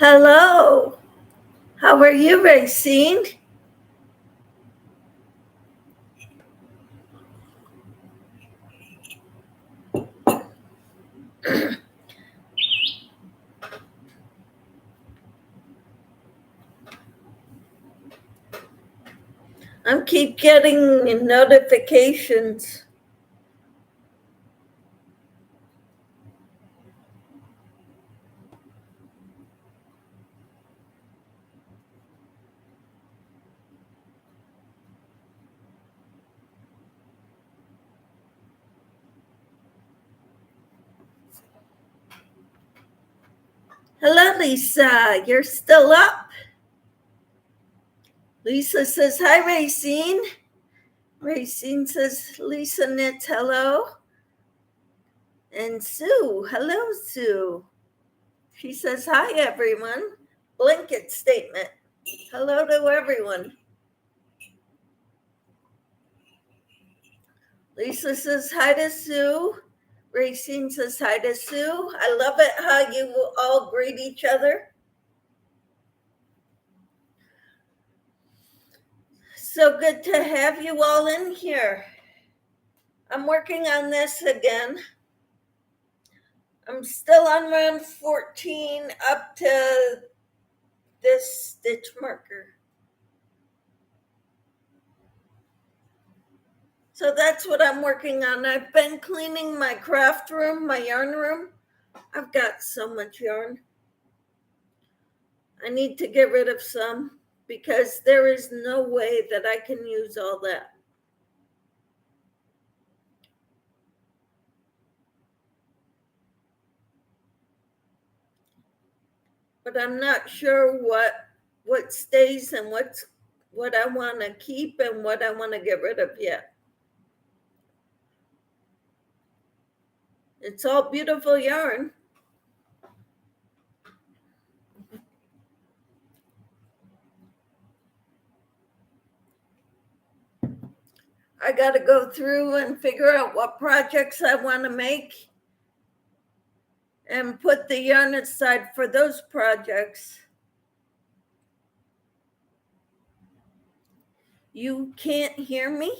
Hello. How are you, Racine? I keep getting notifications. Hello, Lisa. You're still up? Lisa says, hi, Racine. Racine says, Lisa knits hello. And Sue, hello, Sue. She says, hi, everyone. Blanket statement. Hello to everyone. Lisa says, hi to Sue. Racine says, hi to Sue. I love it how you all greet each other. So good to have you all in here. I'm working on this again. I'm still on round 14 up to this stitch marker. So that's what I'm working on. I've been cleaning my craft room, my yarn room. I've got so much yarn. I need to get rid of some because there is no way that I can use all that. But I'm not sure what stays and what I want to keep and what I want to get rid of yet. It's all beautiful yarn. I got to go through and figure out what projects I want to make and put the yarn aside for those projects. You can't hear me?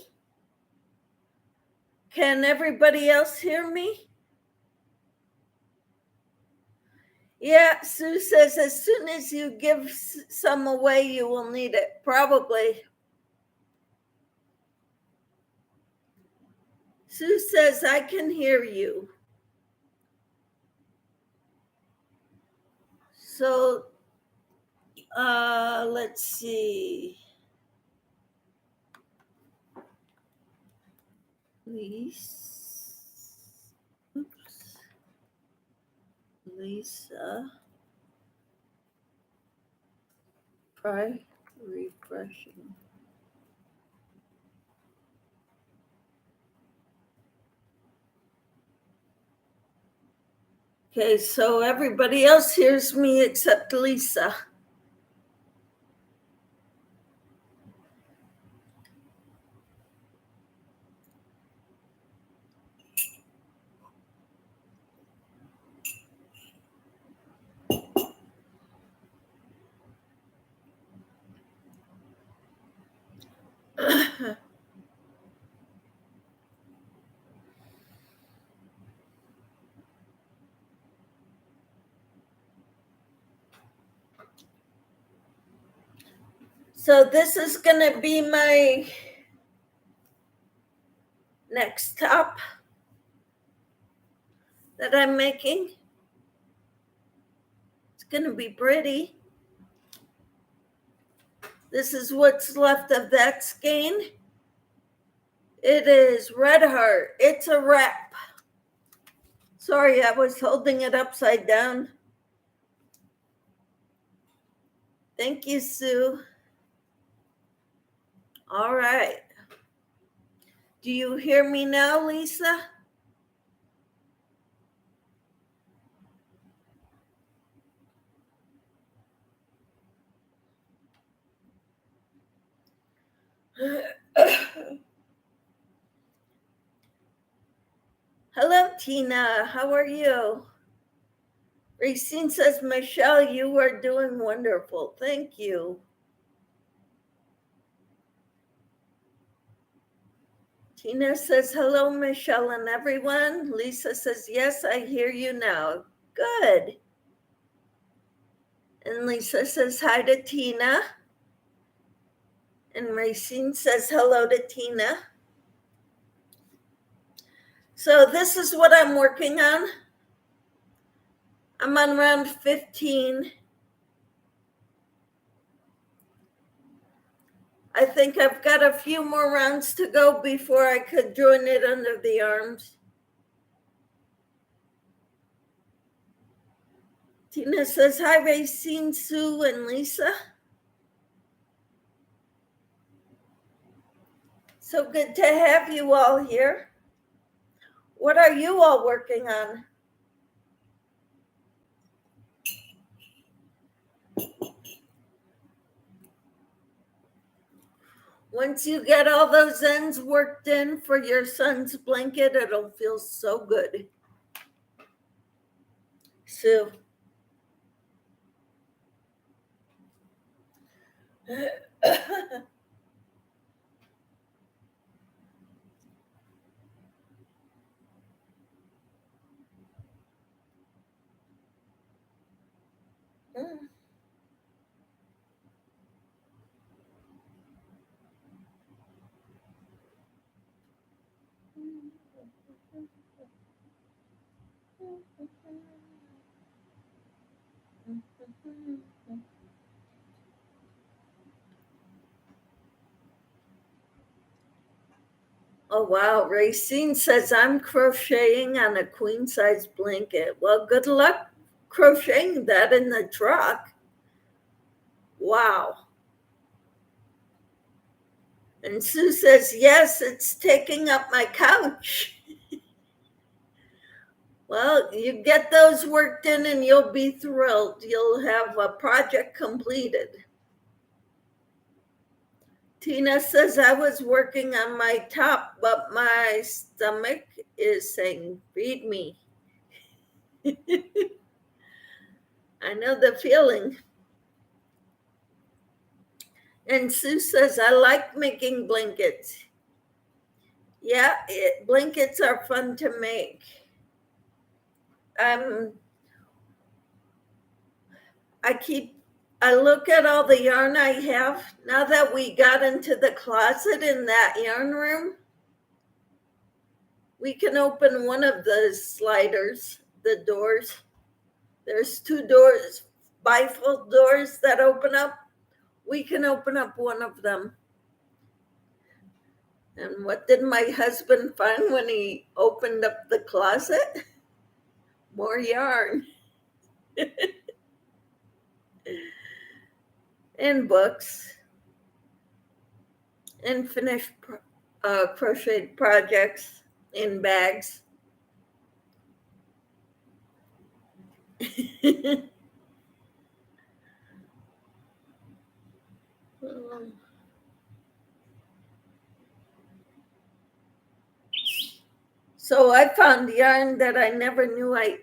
Can everybody else hear me? Yeah, Sue says as soon as you give some away, you will need it. Probably. Sue says, I can hear you. So, let's see. Lisa. Try refreshing. Okay, so everybody else hears me except Lisa. So this is going to be my next top that I'm making. It's going to be pretty. This is what's left of that skein. It is Red Heart. It's a wrap. Sorry, I was holding it upside down. Thank you, Sue. All right. Do you hear me now, Lisa? Hello, Tina. How are you? Racine says, Michelle, you are doing wonderful. Thank you. Tina says, hello, Michelle and everyone. Lisa says, yes, I hear you now. Good. And Lisa says, hi to Tina. And Racine says, hello to Tina. So this is what I'm working on. I'm on round 15. I think I've got a few more rounds to go before I could join it under the arms. Tina says, hi, Racine, Sue, and Lisa. So good to have you all here. What are you all working on? Once you get all those ends worked in for your son's blanket, it'll feel so good. Sue. Oh, wow. Racine says, I'm crocheting on a queen size blanket. Well, good luck crocheting that in the truck. Wow. And Sue says, yes, it's taking up my couch. Well, you get those worked in and you'll be thrilled. You'll have a project completed. Tina says, I was working on my top, but my stomach is saying, feed me. I know the feeling. And Sue says, I like making blankets. Yeah, blankets are fun to make. I look at all the yarn I have. Now that we got into the closet in that yarn room, we can open one of the sliders, the doors. There's 2 doors, bifold doors that open up. We can open up one of them. And what did my husband find when he opened up the closet? More yarn. And books. And finished crocheted projects in bags. So I found yarn that I never knew I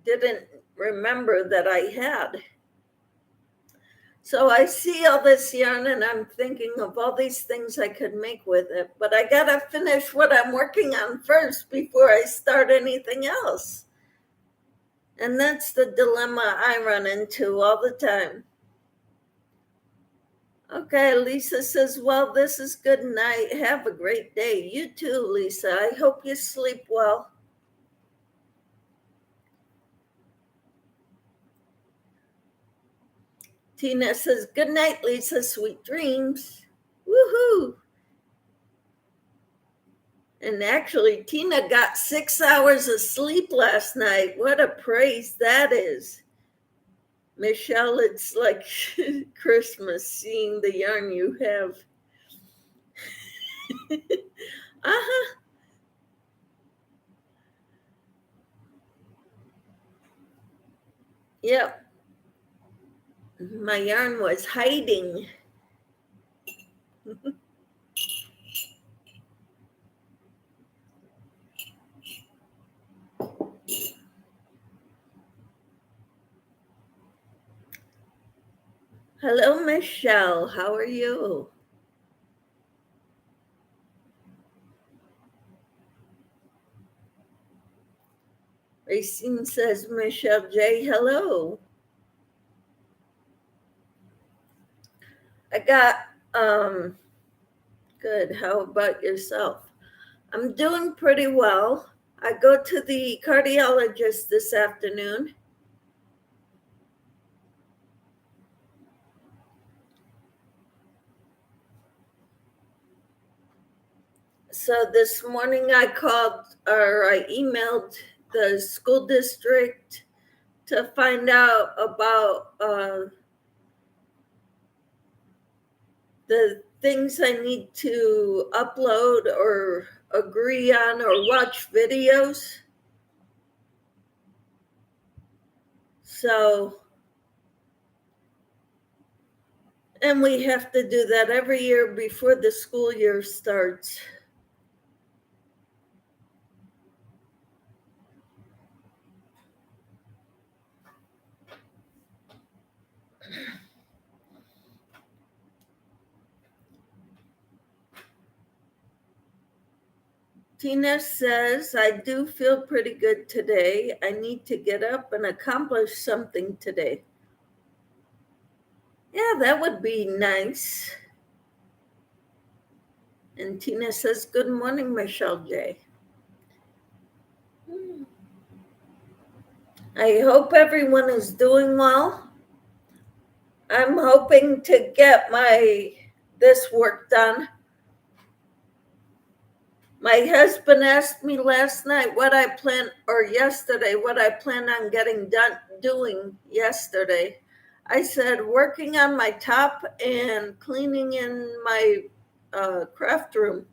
didn't remember that I had. So I see all this yarn and I'm thinking of all these things I could make with it, but I gotta finish what I'm working on first before I start anything else. And that's the dilemma I run into all the time. Okay, Lisa says, well, this is good night. Have a great day. You too, Lisa. I hope you sleep well. Tina says, good night, Lisa. Sweet dreams. Woohoo. And actually, Tina got 6 hours of sleep last night. What a praise that is. Michelle, it's like Christmas seeing the yarn you have. Uh-huh. Yep. My yarn was hiding. Hello, Michelle. How are you? Racine says, Michelle J, hello. I got, good. How about yourself? I'm doing pretty well. I go to the cardiologist this afternoon. So this morning I emailed the school district to find out about the things I need to upload or agree on or watch videos. So, and we have to do that every year before the school year starts. Tina says, I do feel pretty good today. I need to get up and accomplish something today. Yeah, that would be nice. And Tina says, good morning, Michelle J. I hope everyone is doing well. I'm hoping to get this work done. My husband asked me last night yesterday what I plan on doing yesterday. I said working on my top and cleaning in my craft room.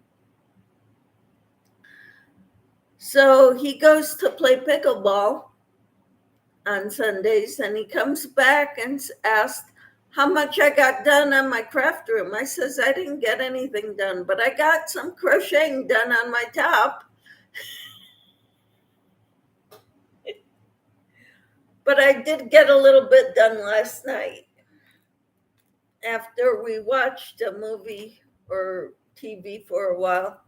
So he goes to play pickleball on Sundays, and he comes back and asked how much I got done on my craft room. I says I didn't get anything done, but I got some crocheting done on my top. But I did get a little bit done last night after we watched a movie or TV for a while.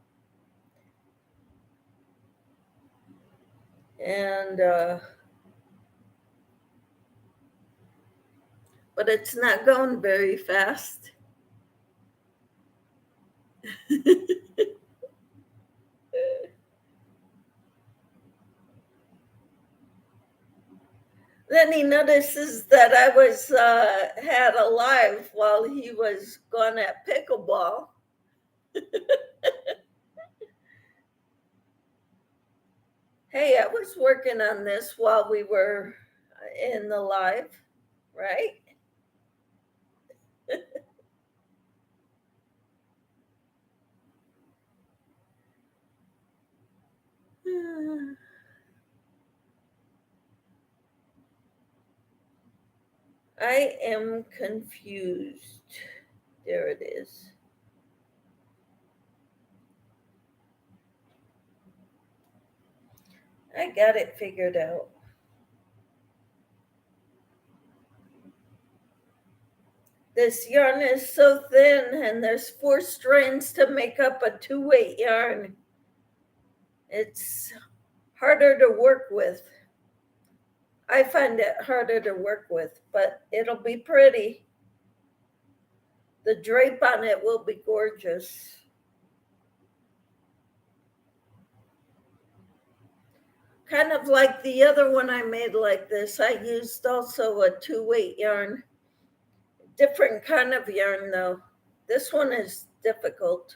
And but it's not going very fast. Then he notices that I was had a live while he was gone at pickleball. Hey, I was working on this while we were in the live, right? I am confused. There it is. I got it figured out. This yarn is so thin, and there's 4 strands to make up a 2-weight yarn. It's harder to work with. I find it harder to work with, but it'll be pretty. The drape on it will be gorgeous. Kind of like the other one I made like this. I used also a 2-weight yarn. Different kind of yarn though. This one is difficult.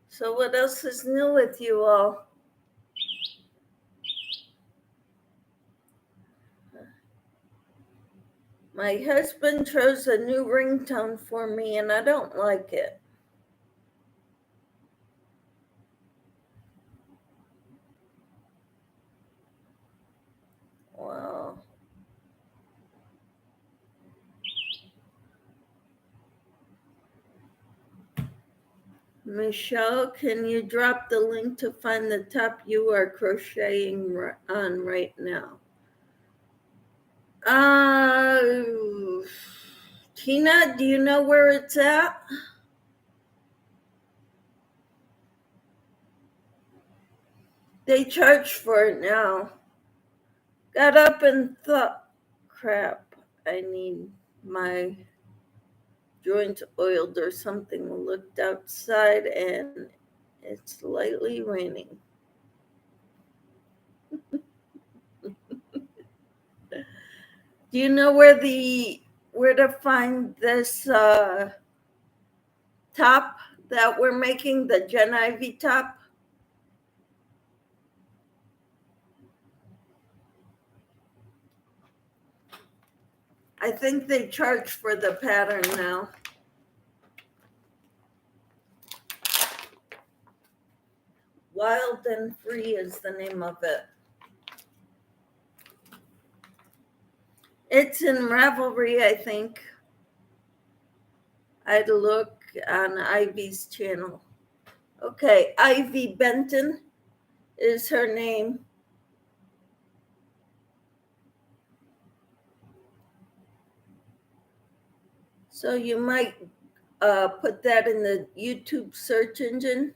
So what else is new with you all? My husband chose a new ringtone for me and I don't like it. Wow. Michelle, can you drop the link to find the top you are crocheting on right now? Tina, do you know where it's at? They charge for it now. Got up and thought, crap, I need my joint oiled or something. Looked outside and it's lightly raining. Do you know where to find this top that we're making, the Gen Ivy top? I think they charge for the pattern now. Wild and Free is the name of it. It's in Ravelry, I think. I'd look on Ivy's channel. Okay, Ivy Benton is her name. So you might put that in the YouTube search engine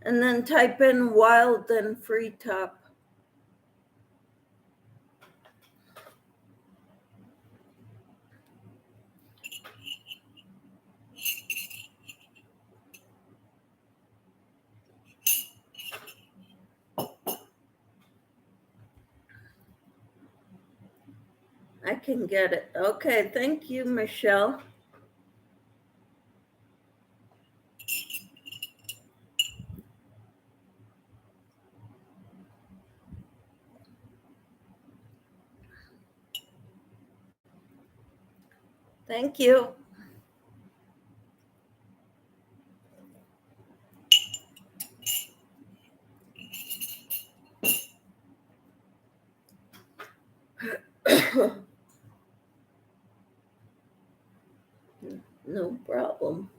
and then type in Wild and Free top. I can get it. Okay, thank you, Michelle. Thank you. No problem.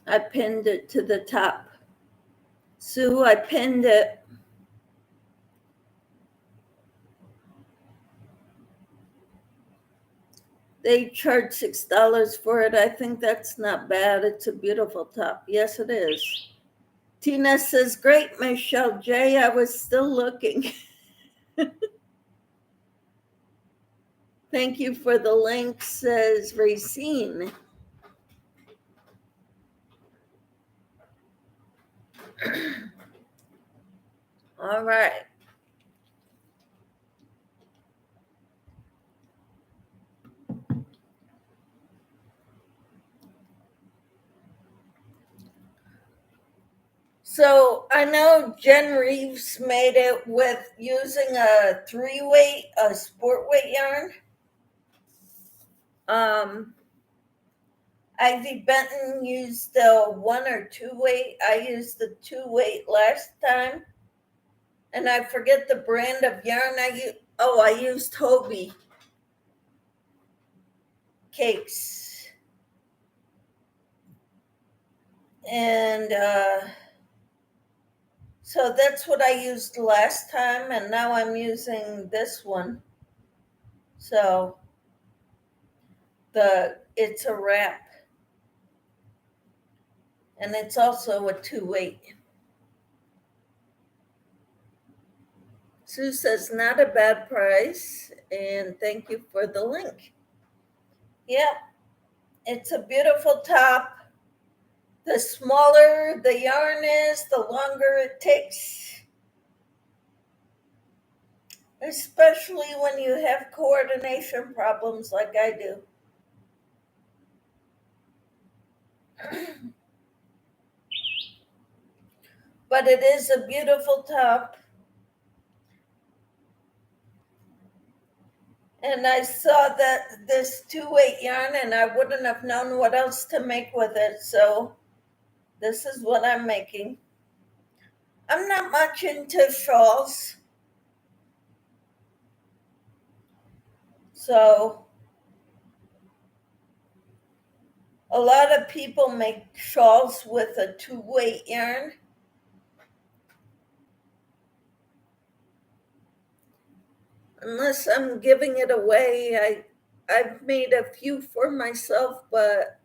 I pinned it to the top. Sue, I pinned it. They charge $6 for it. I think that's not bad. It's a beautiful top. Yes, it is. Tina says, great, Michelle J. I was still looking. Thank you for the link, says Racine. All right. So I know Jen Reeves made it with using a 3-weight, a sport weight yarn. Ivy Benton used the 1 or 2-weight. I used the 2-weight last time. And I forget the brand of yarn I used. Oh, I used Hobie cakes. And so that's what I used last time. And now I'm using this one. So it's a wrap. And it's also a 2-weight. Sue says, not a bad price, and thank you for the link. Yep, it's a beautiful top. The smaller the yarn is, the longer it takes, especially when you have coordination problems like I do. But it is a beautiful top. And I saw that this 2-weight yarn, and I wouldn't have known what else to make with it. So this is what I'm making. I'm not much into shawls. So a lot of people make shawls with a 2-weight yarn. Unless I'm giving it away, I've made a few for myself, but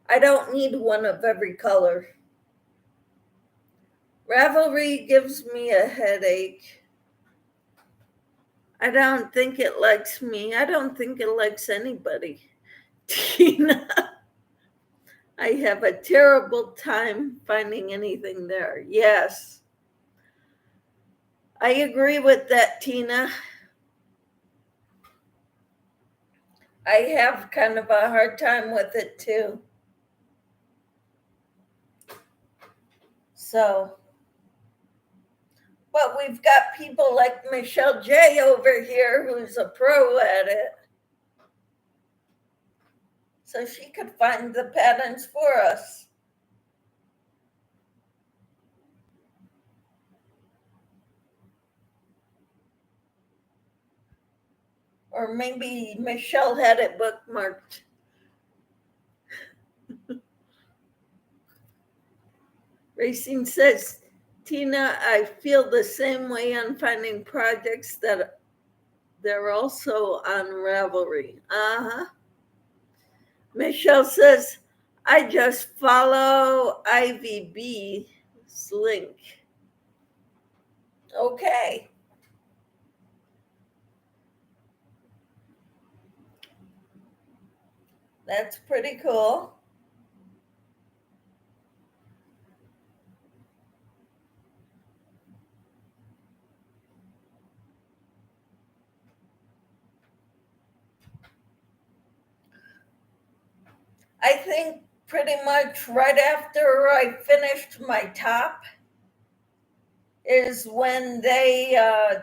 I don't need one of every color. Ravelry gives me a headache. I don't think it likes me. I don't think it likes anybody. Tina, I have a terrible time finding anything there. Yes. I agree with that, Tina. I have kind of a hard time with it too. So, but we've got people like Michelle J over here who's a pro at it. So she could find the patterns for us. Or maybe Michelle had it bookmarked. Racing says, Tina, I feel the same way on finding projects that they're also on Ravelry. Uh-huh. Michelle says, I just follow IVB's link. Okay. That's pretty cool. I think pretty much right after I finished my top is when they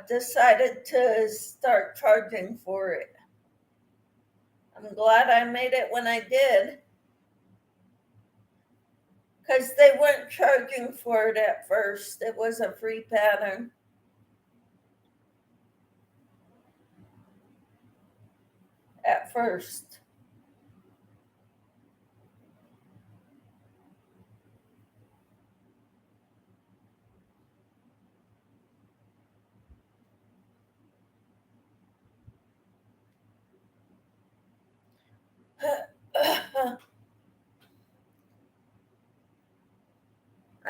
decided to start charging for it. I'm glad I made it when I did, because they weren't charging for it at first. It was a free pattern. At first.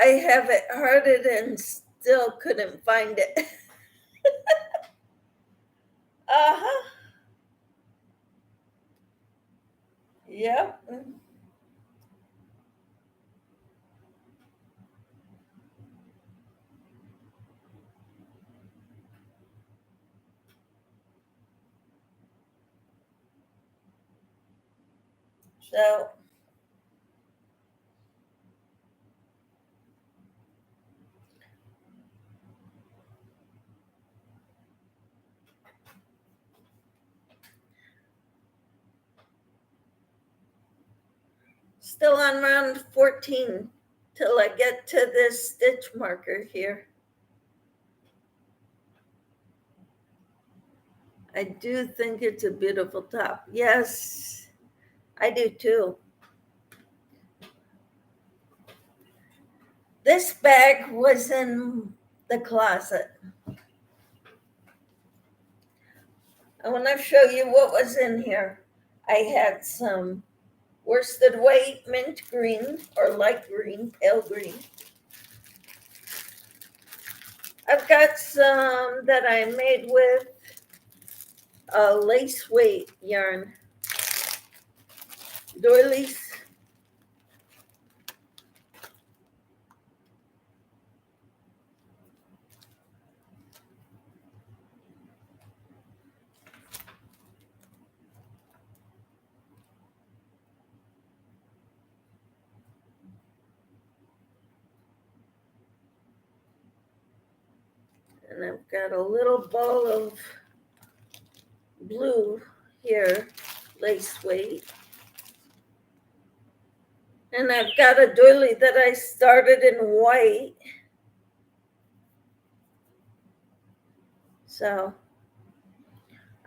I have it hearted and still couldn't find it. Uh-huh. Yep. So still on round 14 till I get to this stitch marker here. I do think it's a beautiful top. Yes, I do too. This bag was in the closet. I want to show you what was in here. I had some worsted weight mint green or light green, pale green. I've got some that I made with lace weight yarn doilies. And I've got a little ball of blue here, lace weight. And I've got a doily that I started in white. So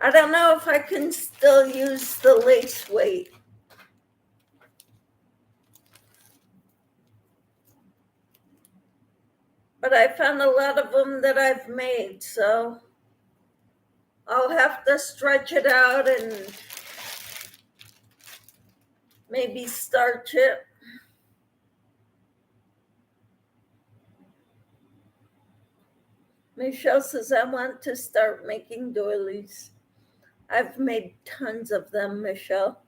I don't know if I can still use the lace weight. But I found a lot of them that I've made, so I'll have to stretch it out and maybe starch it. Michelle says, I want to start making doilies. I've made tons of them, Michelle.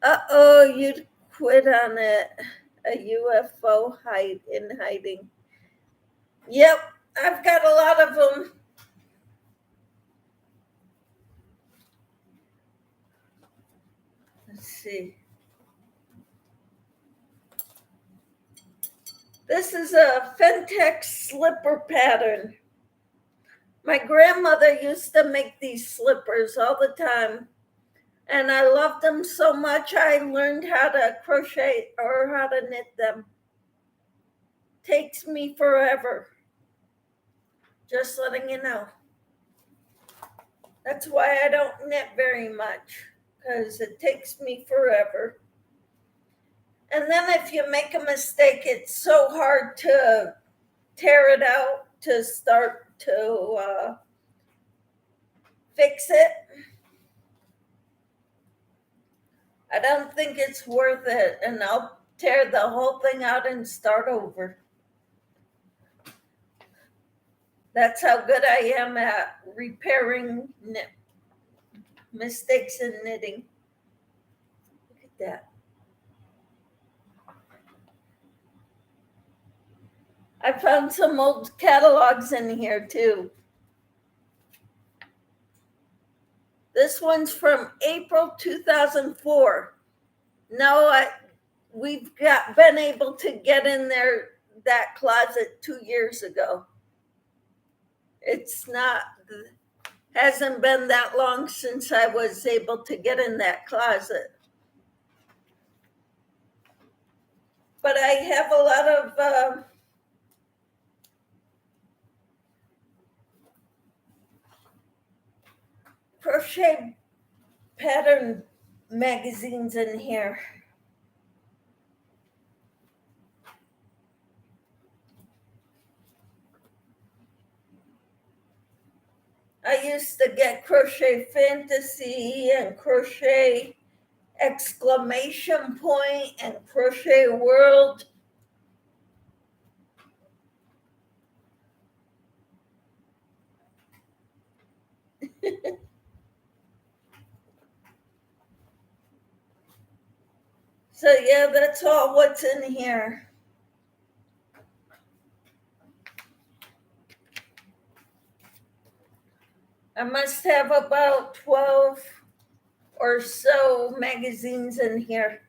Uh-oh, you'd quit on it. A UFO in hiding. Yep, I've got a lot of them. Let's see. This is a Fentex slipper pattern. My grandmother used to make these slippers all the time, and I loved them so much I learned how to crochet or how to knit them. Takes me forever. Just letting you know. That's why I don't knit very much, because it takes me forever. And then if you make a mistake, it's so hard to tear it out to start to fix it. I don't think it's worth it, and I'll tear the whole thing out and start over. That's how good I am at repairing mistakes in knitting. Look at that. I found some old catalogs in here too. This one's from April 2004. No, we've been able to get in there that closet 2 years ago. Hasn't been that long since I was able to get in that closet. But I have a lot of crochet pattern magazines in here. I used to get Crochet Fantasy and Crochet Exclamation Point and Crochet World. So yeah, that's all what's in here. I must have about 12 or so magazines in here.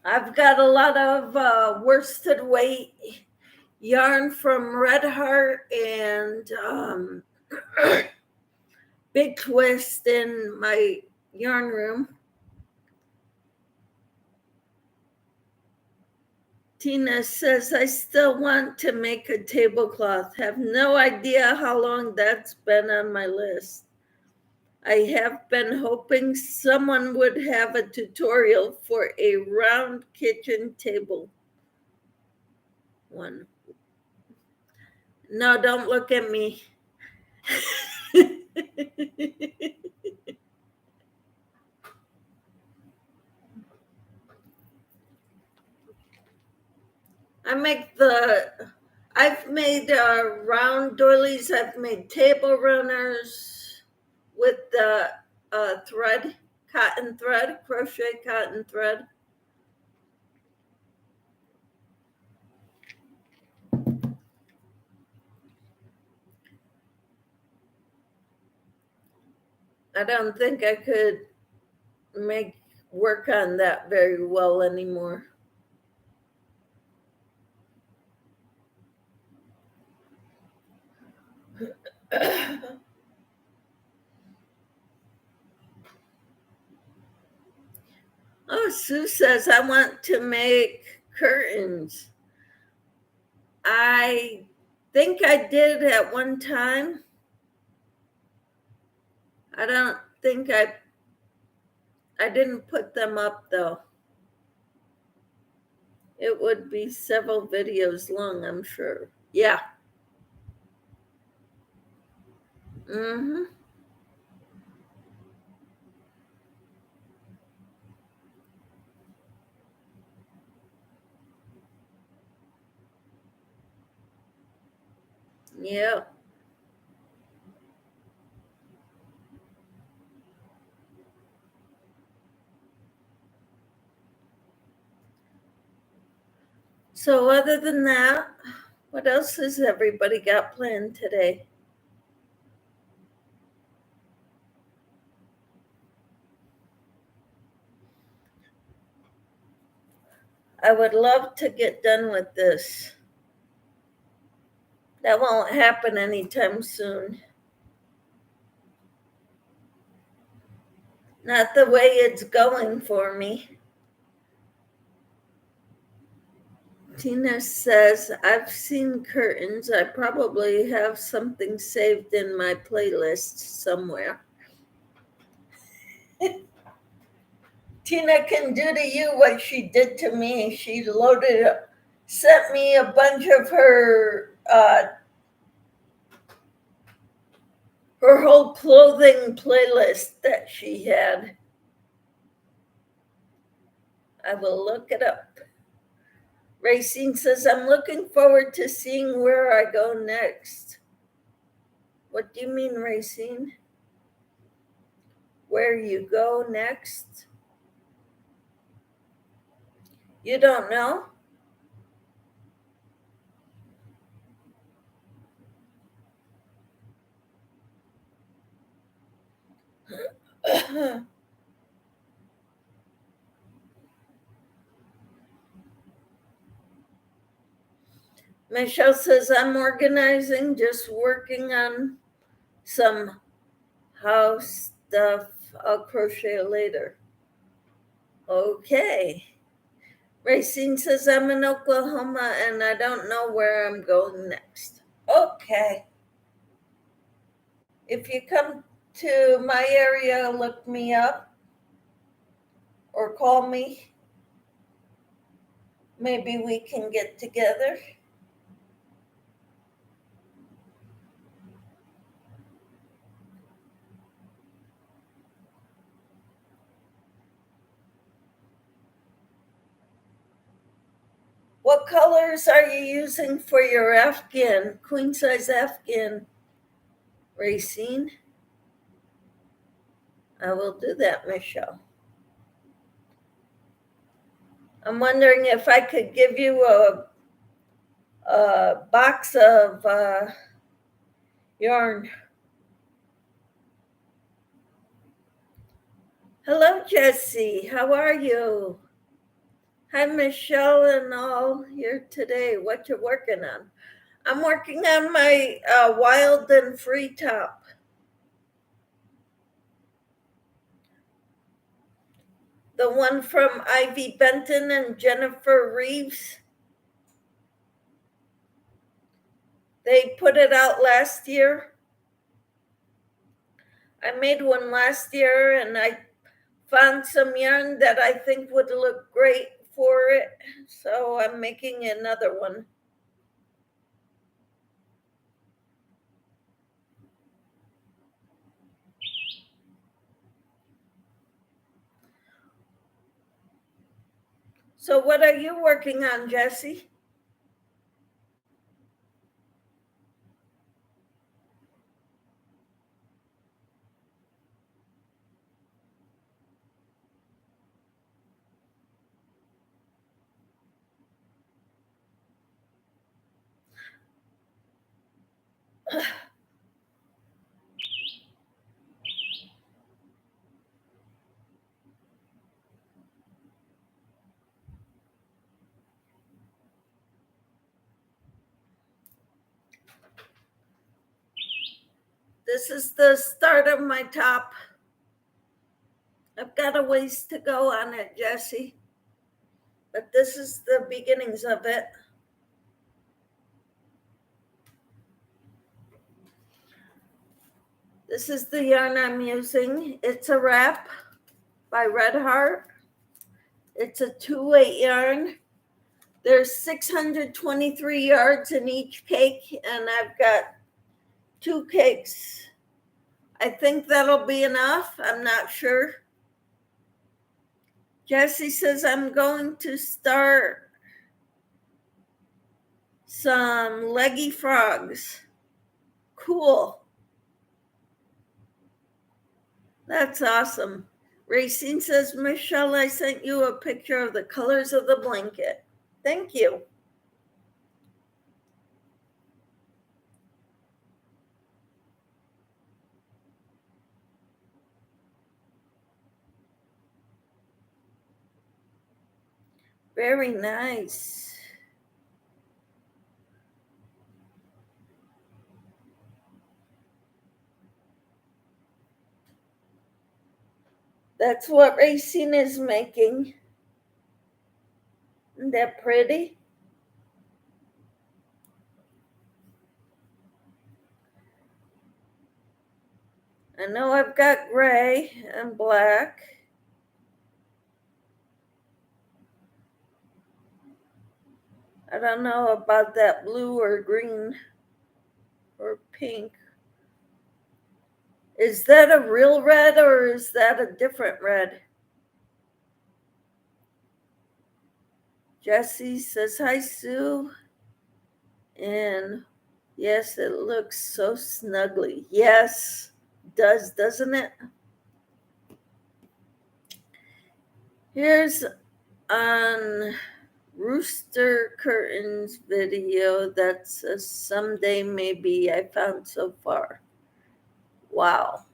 I've got a lot of worsted weight yarn from Red Heart and Big Twist in my yarn room. Tina says, I still want to make a tablecloth. Have no idea how long that's been on my list. I have been hoping someone would have a tutorial for a round kitchen table one. No, don't look at me. I've made round doilies. I've made table runners with the thread, cotton thread, crochet cotton thread. I don't think I could work on that very well anymore. Oh, Sue says, I want to make curtains. I think I did at one time. I don't think I didn't put them up though. It would be several videos long, I'm sure. Yeah. Mm-hmm. Yeah. So other than that, what else has everybody got planned today? I would love to get done with this. That won't happen anytime soon. Not the way it's going for me. Tina says, I've seen curtains. I probably have something saved in my playlist somewhere. Tina can do to you what she did to me. She sent me a bunch of her whole clothing playlist that she had. I will look it up. Racine says, I'm looking forward to seeing where I go next. What do you mean, Racine? Where you go next? You don't know? Michelle says, I'm organizing, just working on some house stuff. I'll crochet later. Okay. Racine says, I'm in Oklahoma and I don't know where I'm going next. Okay. If you come to my area, look me up or call me. Maybe we can get together. What colors are you using for your Afghan, queen size Afghan, Racine? I will do that, Michelle. I'm wondering if I could give you a box of yarn. Hello, Jessie. How are you? Hi, Michelle and all here today. What you working on? I'm working on my Wild and Free top. The one from Ivy Benton and Jennifer Reeves. They put it out last year. I made one last year and I found some yarn that I think would look great for it. So I'm making another one. So what are you working on, Jessie? This is the start of my top. I've got a ways to go on it, Jessie, but this is the beginnings of it. This is the yarn I'm using. It's a wrap by Red Heart. It's a 2-weight yarn. There's 623 yards in each cake, and I've got 2 cakes. I think that'll be enough. I'm not sure. Jessie says I'm going to start some leggy frogs. Cool. That's awesome. Racine says, Michelle, I sent you a picture of the colors of the blanket. Thank you. Very nice. That's what Racine is making. Isn't that pretty? I know I've got gray and black. I don't know about that blue or green or pink. Is that a real red or is that a different red? Jessie says, hi, Sue. And yes, it looks so snuggly. Yes, does, doesn't it? Here's on Rooster Curtains video. That's a someday maybe I found so far. Wow.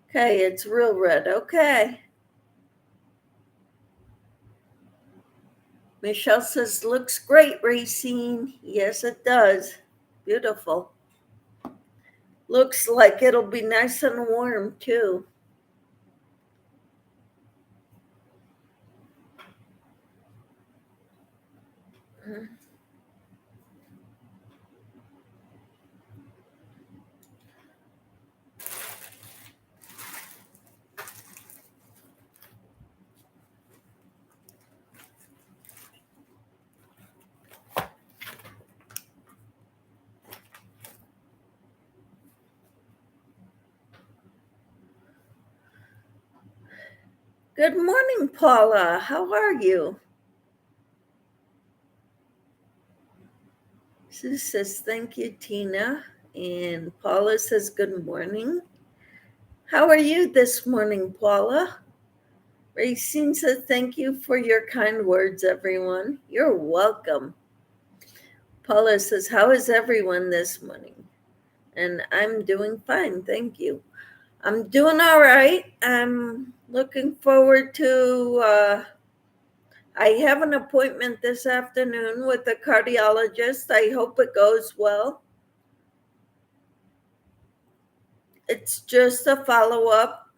Okay, it's real red. Okay. Michelle says, looks great, Racine. Yes, it does. Beautiful. Looks like it'll be nice and warm, too. Good morning, Paula. How are you? Sue says, thank you, Tina. And Paula says, good morning. How are you this morning, Paula? Racine says, thank you for your kind words, everyone. You're welcome. Paula says, how is everyone this morning? And I'm doing fine, thank you. I'm doing all right. I'm looking forward to, I have an appointment this afternoon with a cardiologist. I hope it goes well. It's just a follow-up.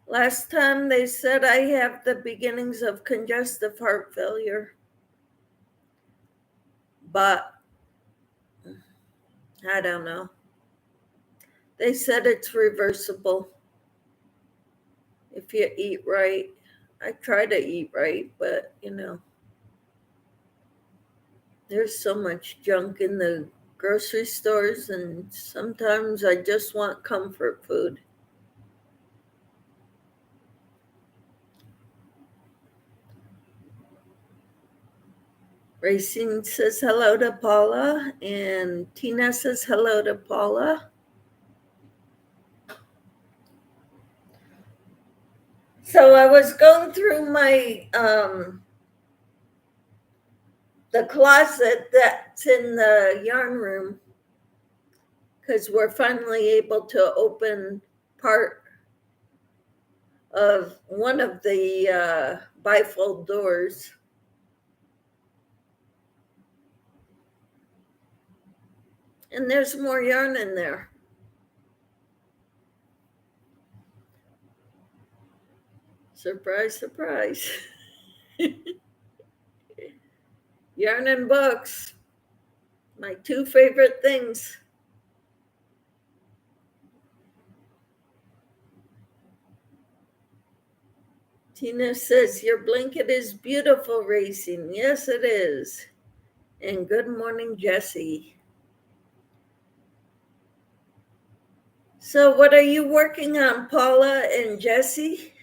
Last time they said I have the beginnings of congestive heart failure, but I don't know. They said it's reversible if you eat right. I try to eat right, but there's so much junk in the grocery stores, and sometimes I just want comfort food. Racine says hello to Paula, and Tina says hello to Paula. So I was going through my the closet that's in the yarn room because we're finally able to open part of one of the bifold doors. And there's more yarn in there. Surprise, surprise. Yarn and books, my two favorite things. Tina says, your blanket is beautiful, Racing. Yes, it is. And good morning, Jessie. So what are you working on, Paula and Jessie?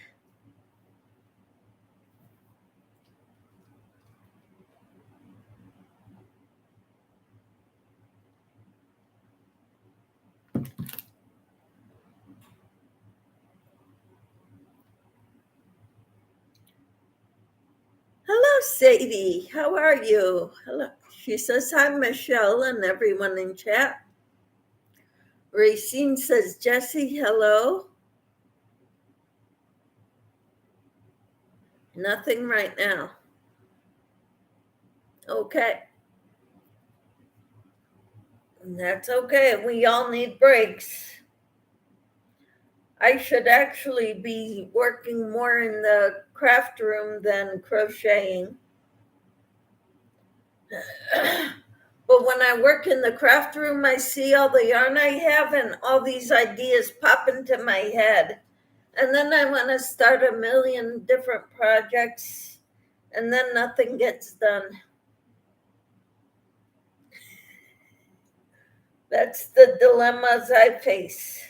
Hello, Sadie. How are you? Hello. She says, hi, Michelle, and everyone in chat. Racine says, Jessie, hello. Nothing right now. Okay. That's okay. We all need breaks. I should actually be working more in the craft room than crocheting. But when I work in the craft room, I see all the yarn I have and all these ideas pop into my head. And then I want to start a million different projects, and then nothing gets done. That's the dilemmas I face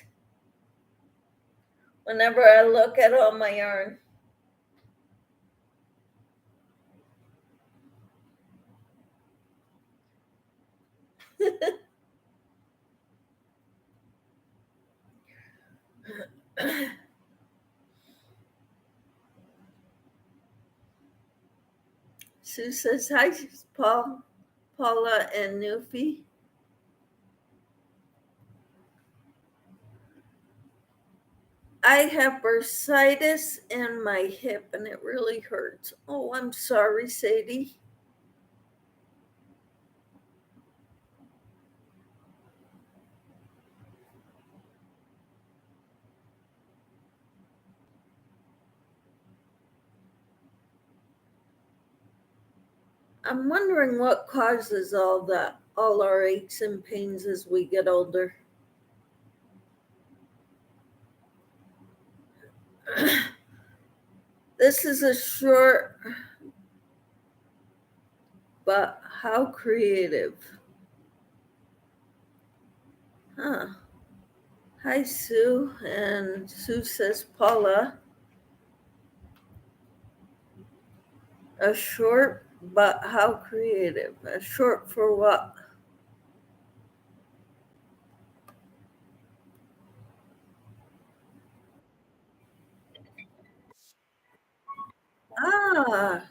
whenever I look at all my yarn. Sue says, hi, Paula and Newfie. I have bursitis in my hip and it really hurts. Oh, I'm sorry, Sadie. I'm wondering what causes all our aches and pains as we get older. This is a short, but how creative. Huh. Hi, Sue. And Sue says, Paula, a short, but how creative. A short for what? Ah,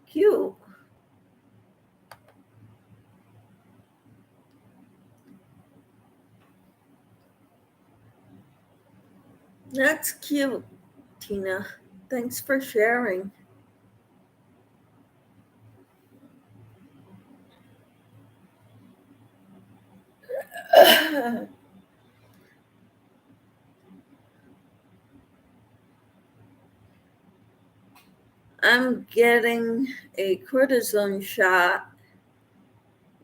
cute. That's cute, Tina. Thanks for sharing. I'm getting a cortisone shot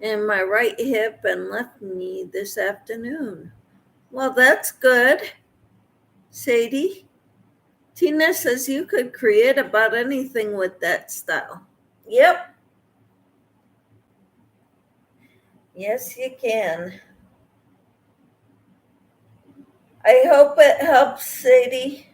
in my right hip and left knee this afternoon. Well, that's good, Sadie. Tina says you could create about anything with that style. Yep. Yes, you can. I hope it helps, Sadie.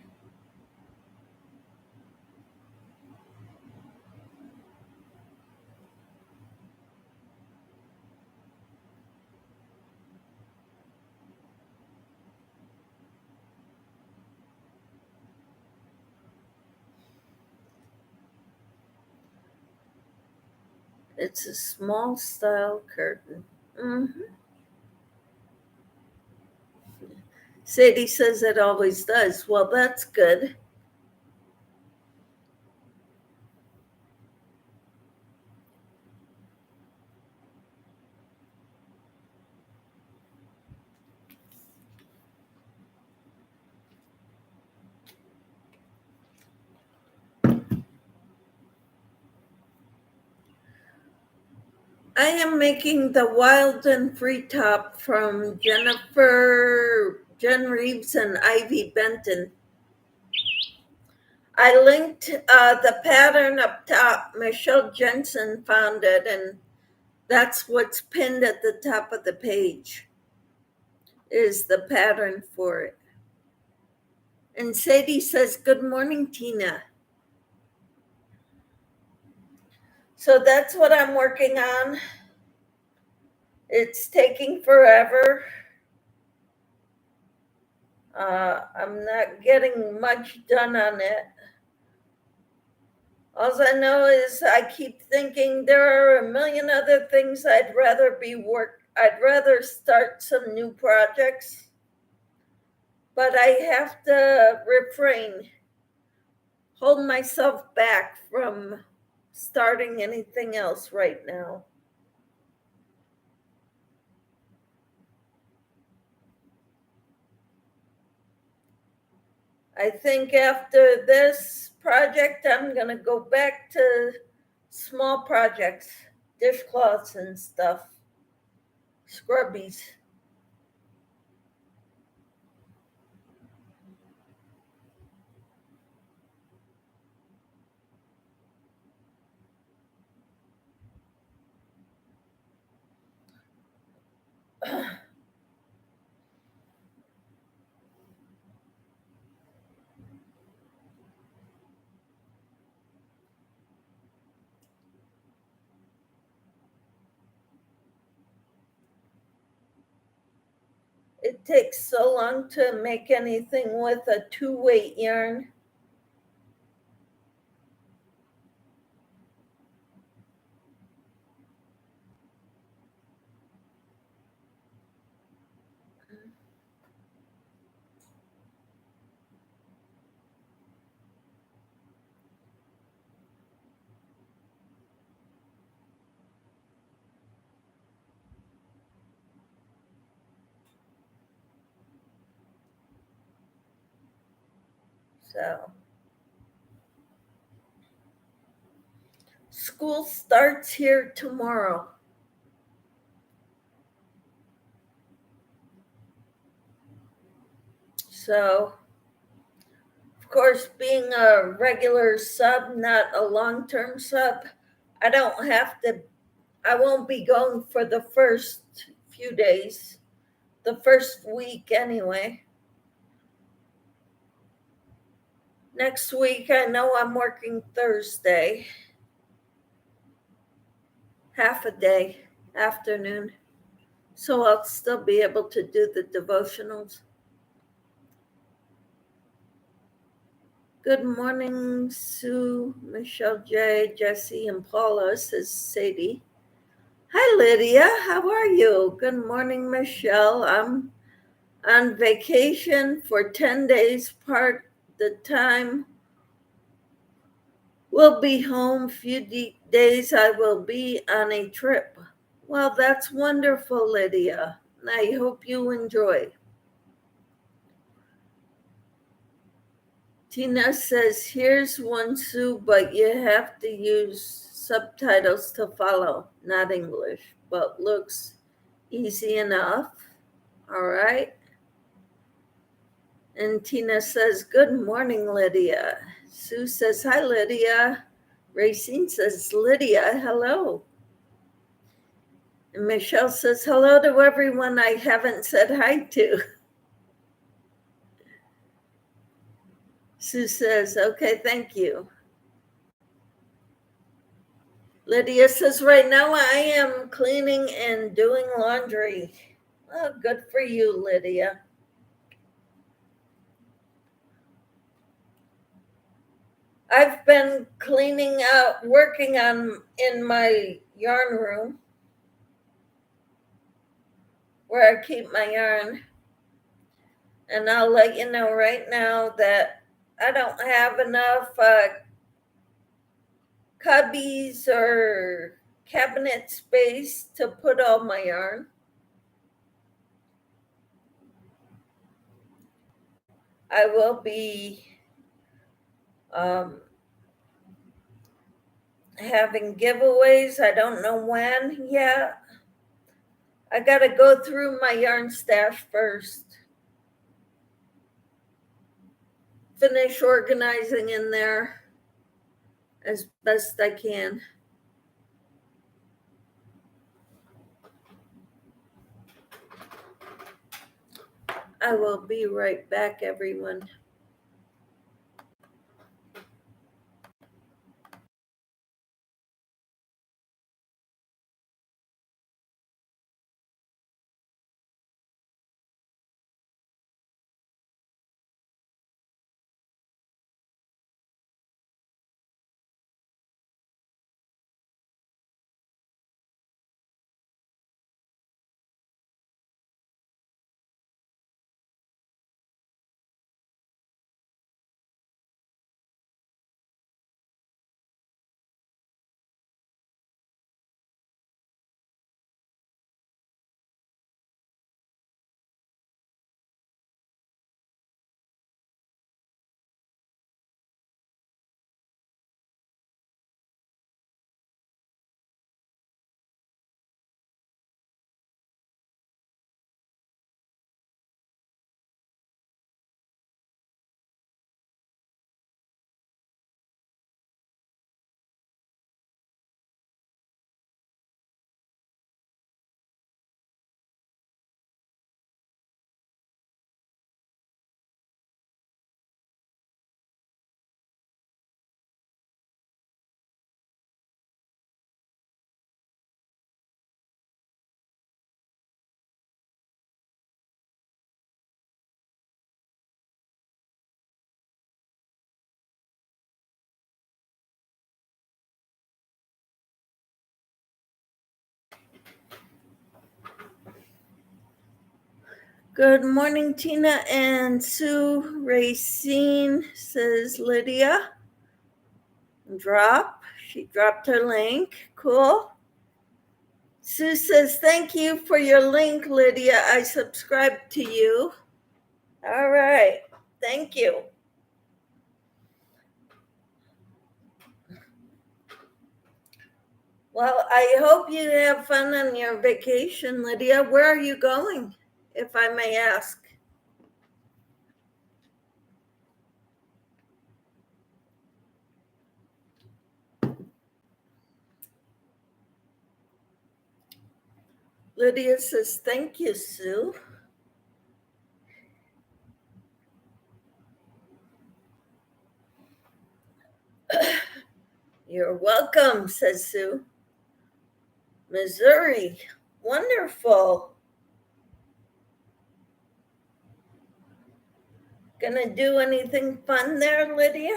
It's a small style curtain. Mm-hmm. Sadie says it always does. Well, that's good. I am making the Wild and Free top from Jen Reeves and Ivy Benton. I linked the pattern up top. Michelle Jensen found it, and that's what's pinned at the top of the page is the pattern for it. And Sadie says, "Good morning, Tina." So that's what I'm working on. It's taking forever. I'm not getting much done on it. All I know is I keep thinking there are a million other things I'd rather start some new projects, but I have to hold myself back from starting anything else right now. I think after this project, I'm going to go back to small projects, dishcloths and stuff, scrubbies. It takes so long to make anything with a 2-weight yarn. So school starts here tomorrow. So, of course, being a regular sub, not a long-term sub, I won't be going for the first few days, the first week anyway. Next week, I know I'm working Thursday, half a day, afternoon. So I'll still be able to do the devotionals. Good morning, Sue, Michelle J, Jesse, and Paula, says Sadie. Hi, Lydia. How are you? Good morning, Michelle. I'm on vacation for 10 days. Part the time we'll be home. Few days I will be on a trip. Well, that's wonderful, Lydia. I hope you enjoy. Tina says, here's one, Sue, but you have to use subtitles to follow, not English, but looks easy enough. All right. And Tina says, good morning, Lydia. Sue says, hi, Lydia. Racine says, Lydia, hello. And Michelle says, hello to everyone I haven't said hi to. Sue says, okay, thank you. Lydia says, right now I am cleaning and doing laundry. Oh, good for you, Lydia. I've been cleaning out, working on in my yarn room where I keep my yarn. And I'll let you know right now that I don't have enough cubbies or cabinet space to put all my yarn. I will be having giveaways. I don't know when yet. I got to go through my yarn stash first. Finish organizing in there as best I can. I will be right back, everyone. Good morning, Tina and Sue. Racine, says Lydia. She dropped her link. Cool. Sue says, thank you for your link, Lydia. I subscribed to you. All right. Thank you. Well, I hope you have fun on your vacation, Lydia. Where are you going, if I may ask? Lydia says, thank you, Sue. You're welcome, says Sue. Missouri, wonderful. Gonna do anything fun there, Lydia?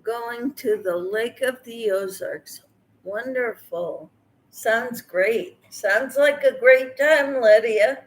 Going to the Lake of the Ozarks. Wonderful. Sounds great. Sounds like a great time, Lydia.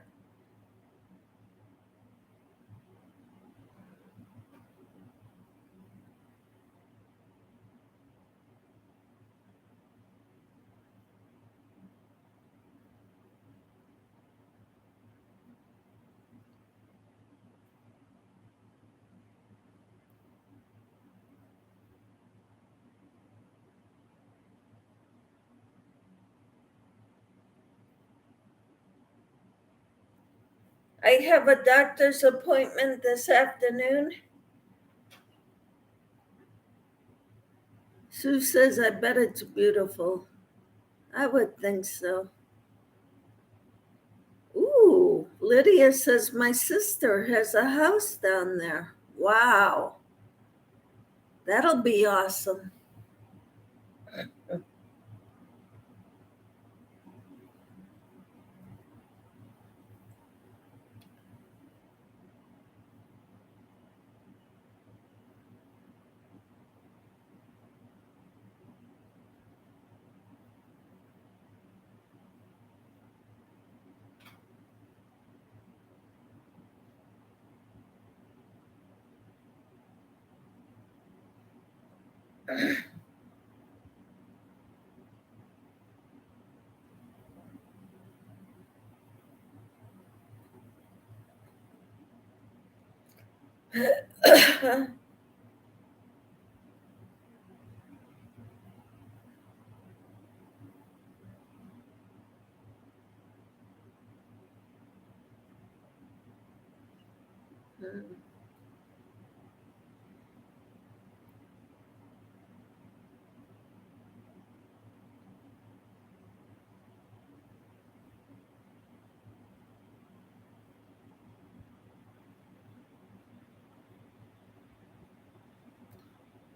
I have a doctor's appointment this afternoon. Sue says, I bet it's beautiful. I would think so. Ooh, Lydia says, my sister has a house down there. Wow. That'll be awesome.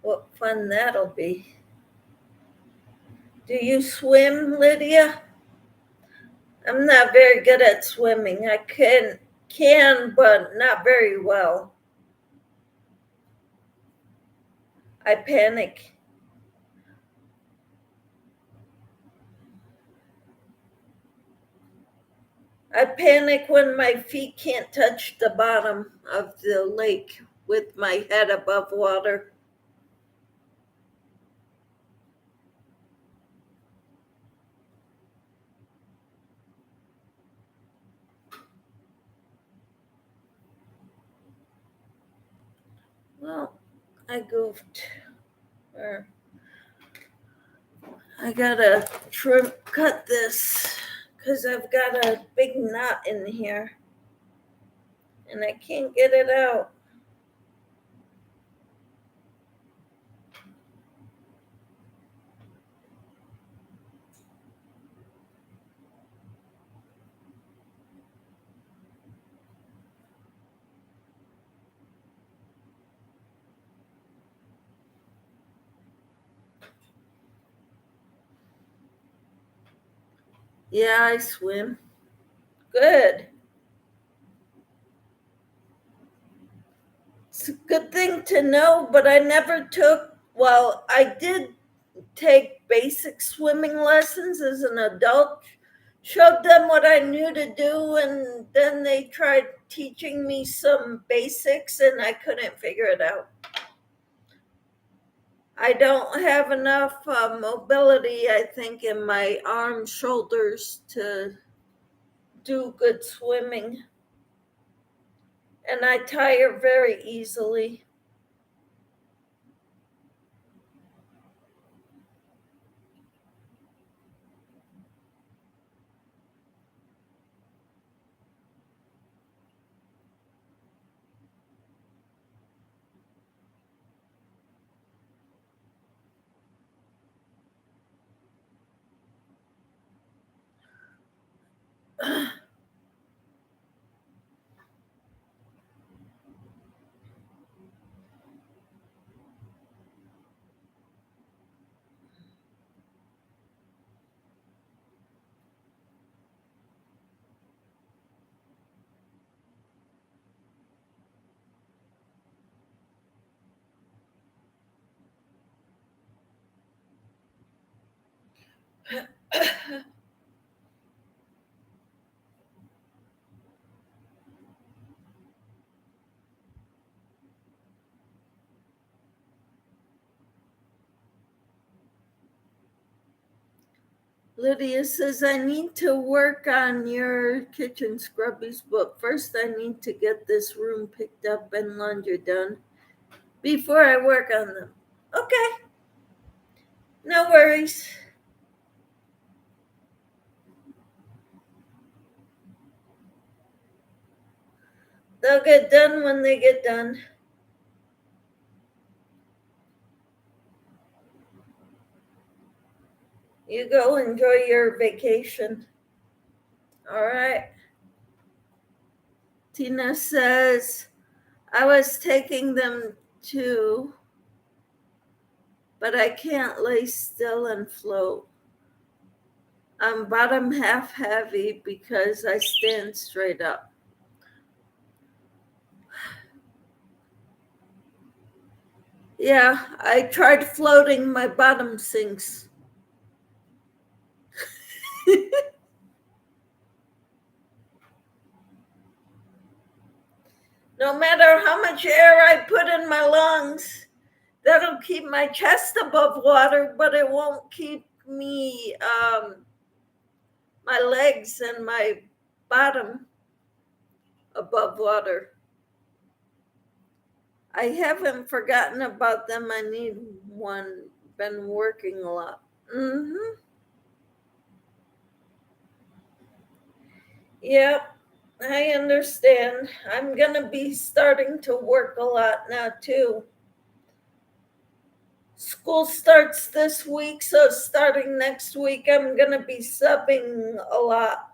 What fun that'll be. Do you swim, Lydia? I'm not very good at swimming. I can, but not very well. I panic. I panic when my feet can't touch the bottom of the lake with my head above water. Well, I goofed. I gotta cut this because I've got a big knot in here and I can't get it out. Yeah, I swim. Good. It's a good thing to know, but I never took, well, I did take basic swimming lessons as an adult, showed them what I knew to do, and then they tried teaching me some basics and I couldn't figure it out. I don't have enough mobility, I think, in my arms, shoulders to do good swimming. And I tire very easily. Lydia says, I need to work on your kitchen scrubbies, but first I need to get this room picked up and laundry done before I work on them. Okay, no worries. They'll get done when they get done. You go enjoy your vacation. All right. Tina says, I was taking them too, but I can't lay still and float. I'm bottom half heavy because I stand straight up. Yeah, I tried floating, my bottom sinks. No matter how much air I put in my lungs, That'll keep my chest above water, but it won't keep me, my legs and my bottom above water. I haven't forgotten about them. I need one. Been working a lot. Yep, I understand. I'm gonna be starting to work a lot now too. School starts this week, so starting next week, I'm gonna be subbing a lot.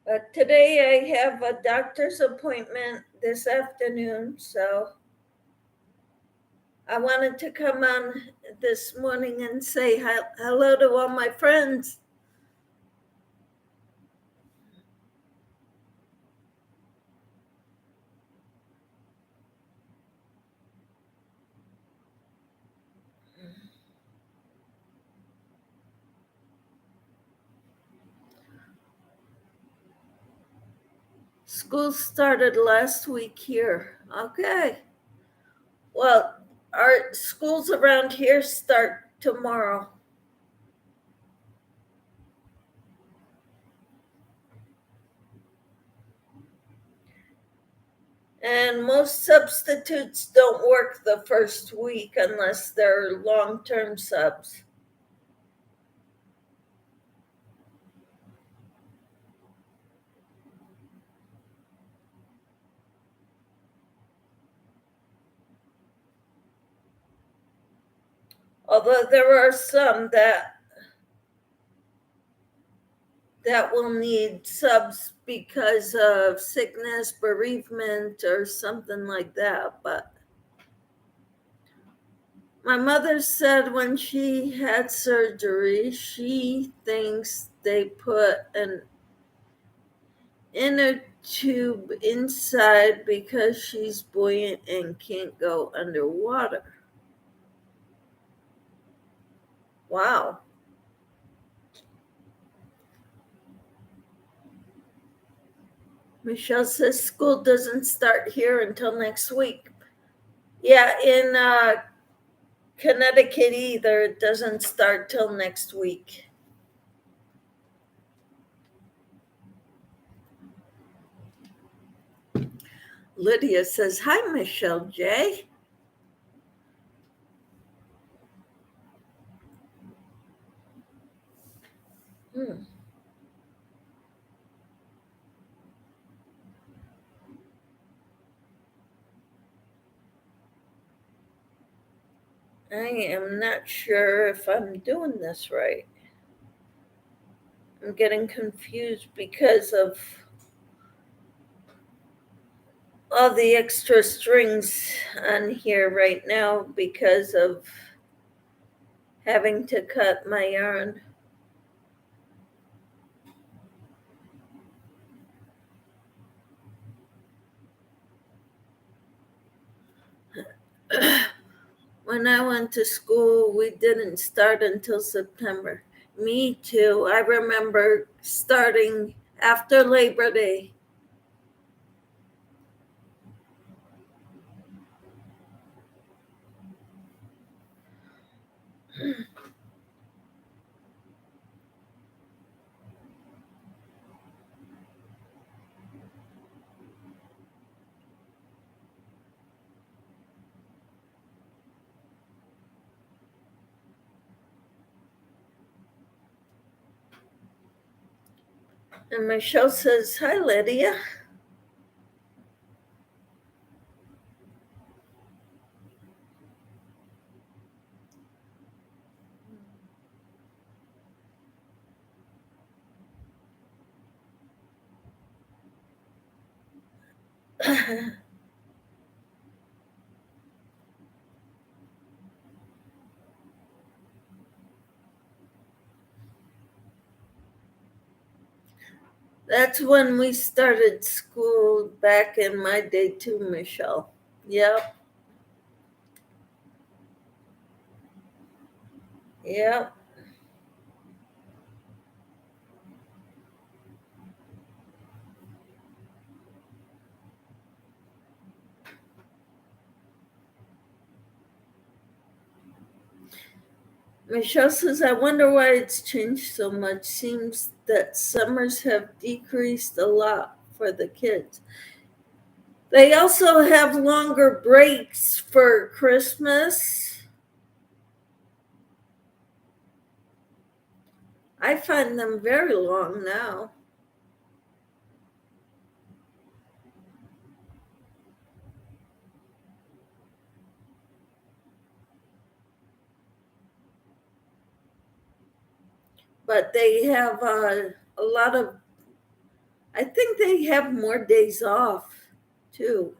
But today I have a doctor's appointment this afternoon, so I wanted to come on this morning and say hello to all my friends. School started last week here. Okay. Well, our schools around here start tomorrow. And most substitutes don't work the first week unless they're long-term subs. Although there are some that will need subs because of sickness, bereavement, or something like that. But my mother said when she had surgery, she thinks they put an inner tube inside because she's buoyant and can't go underwater. Wow. Michelle says school doesn't start here until next week. Yeah, in Connecticut either. It doesn't start till next week. Lydia says, hi, Michelle J. I am not sure if I'm doing this right. I'm getting confused because of all the extra strings on here right now because of having to cut my yarn. When I went to school, we didn't start until September. Me too. I remember starting after Labor Day. And Michelle says, hi, Lydia. That's when we started school back in my day too, Michelle. Yep, yep. Michelle says, I wonder why it's changed so much. Seems that summers have decreased a lot for the kids. They also have longer breaks for Christmas. I find them very long now. But they have a lot of, I think they have more days off too.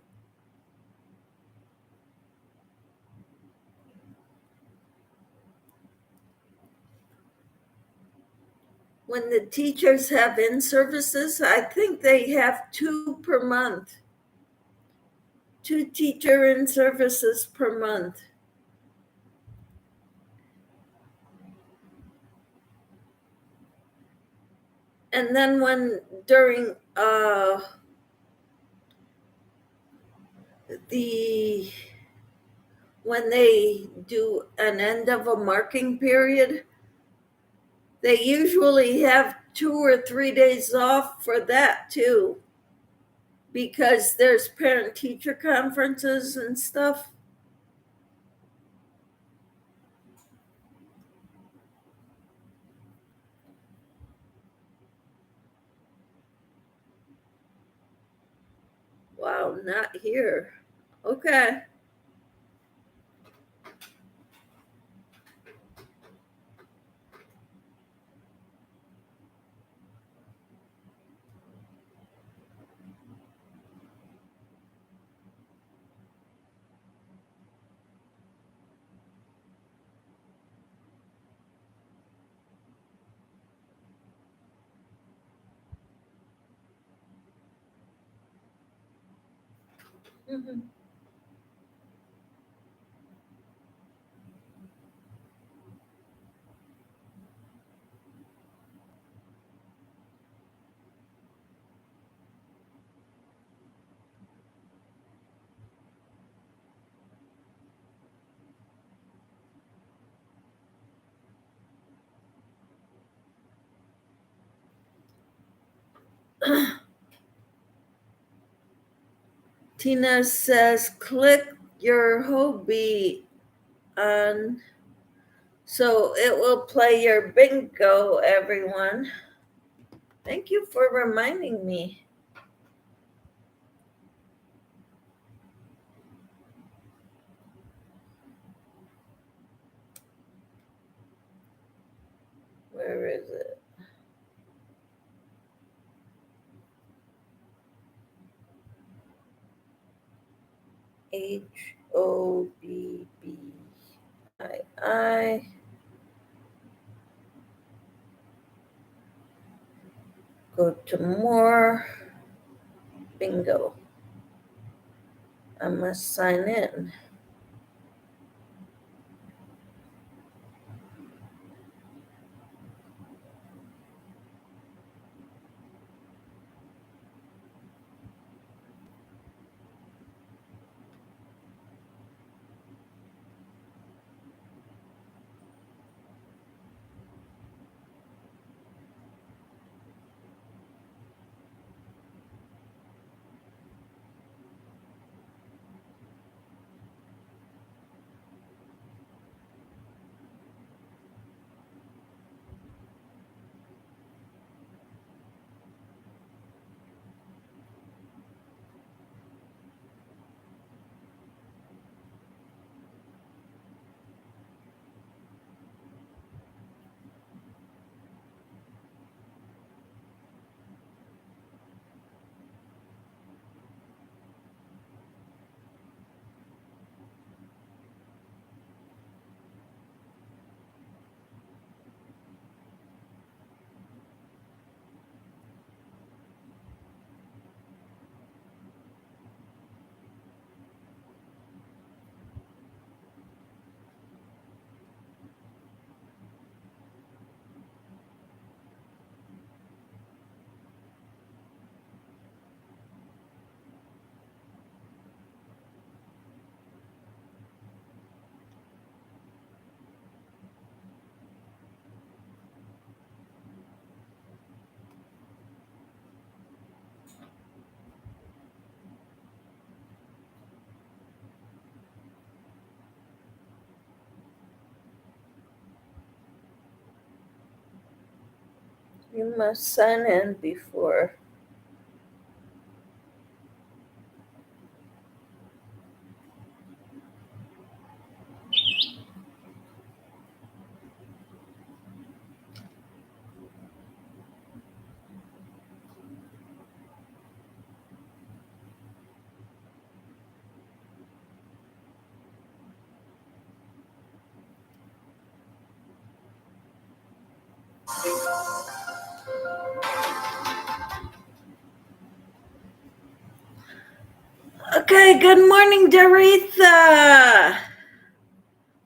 When the teachers have in services, I think they have two per month, two teacher in services per month. And then when during the when they do an end of a marking period, they usually have 2 or 3 days off for that too, because there's parent teacher conferences and stuff. Wow, not here. Okay. Mhm. Tina says, click your Hobie on so it will play your bingo, everyone. Thank you for reminding me. Where is it? HOBBII. Go to more. Bingo. I must sign in. You must sign in before. Okay, good morning, Doretha.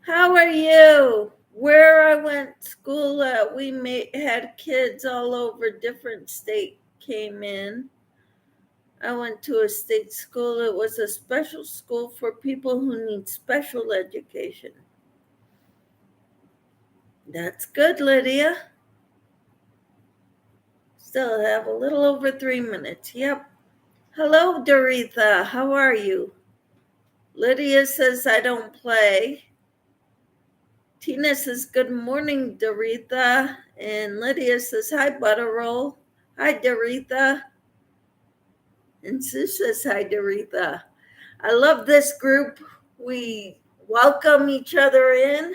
How are you? Where I went to school at, we had kids all over different state came in. I went to a state school. It was a special school for people who need special education. That's good, Lydia. Still have a little over 3 minutes. Yep. Hello, Doretha. How are you? Lydia says I don't play. Tina says, good morning, Doretha. And Lydia says, hi, Butterroll. Hi, Doretha. And Sue says, hi, Doretha. I love this group. We welcome each other in.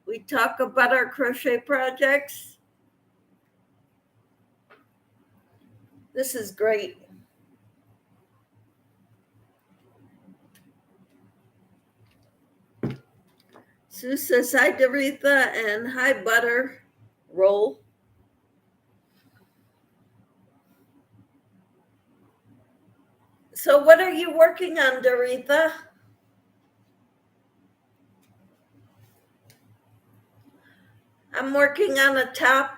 We talk about our crochet projects. This is great. Sue says, hi, Doretha, and hi, Butterroll. So what are you working on, Doretha? I'm working on a top.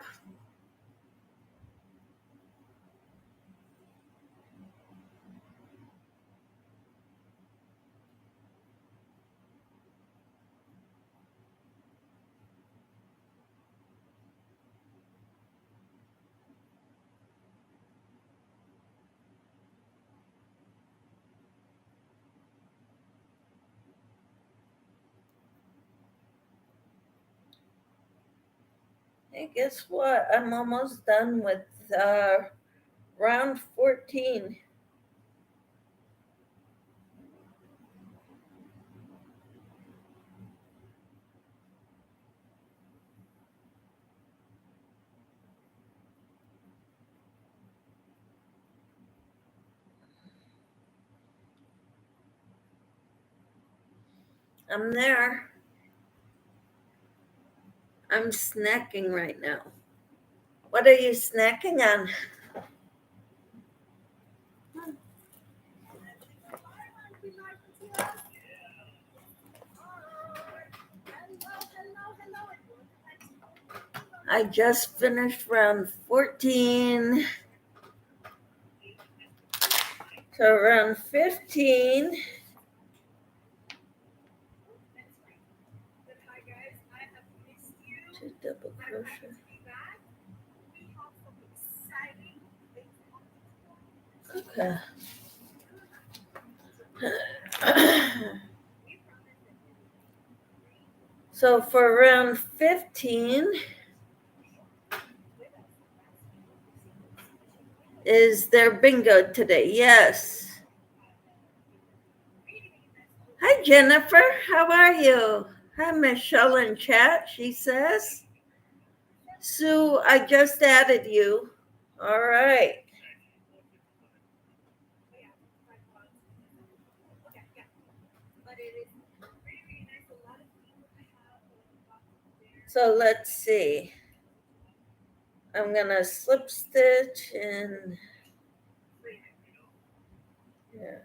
Hey, guess what? I'm almost done with round 14. I'm there. I'm snacking right now. What are you snacking on? I just finished round 14. So round 15. To double crochet. Okay. So for round 15 is their bingo today. Yes. Hi, Jennifer. How are you? Hi, Michelle in chat. She says, Sue, I just added you. All right. So let's see. I'm going to slip stitch and yeah.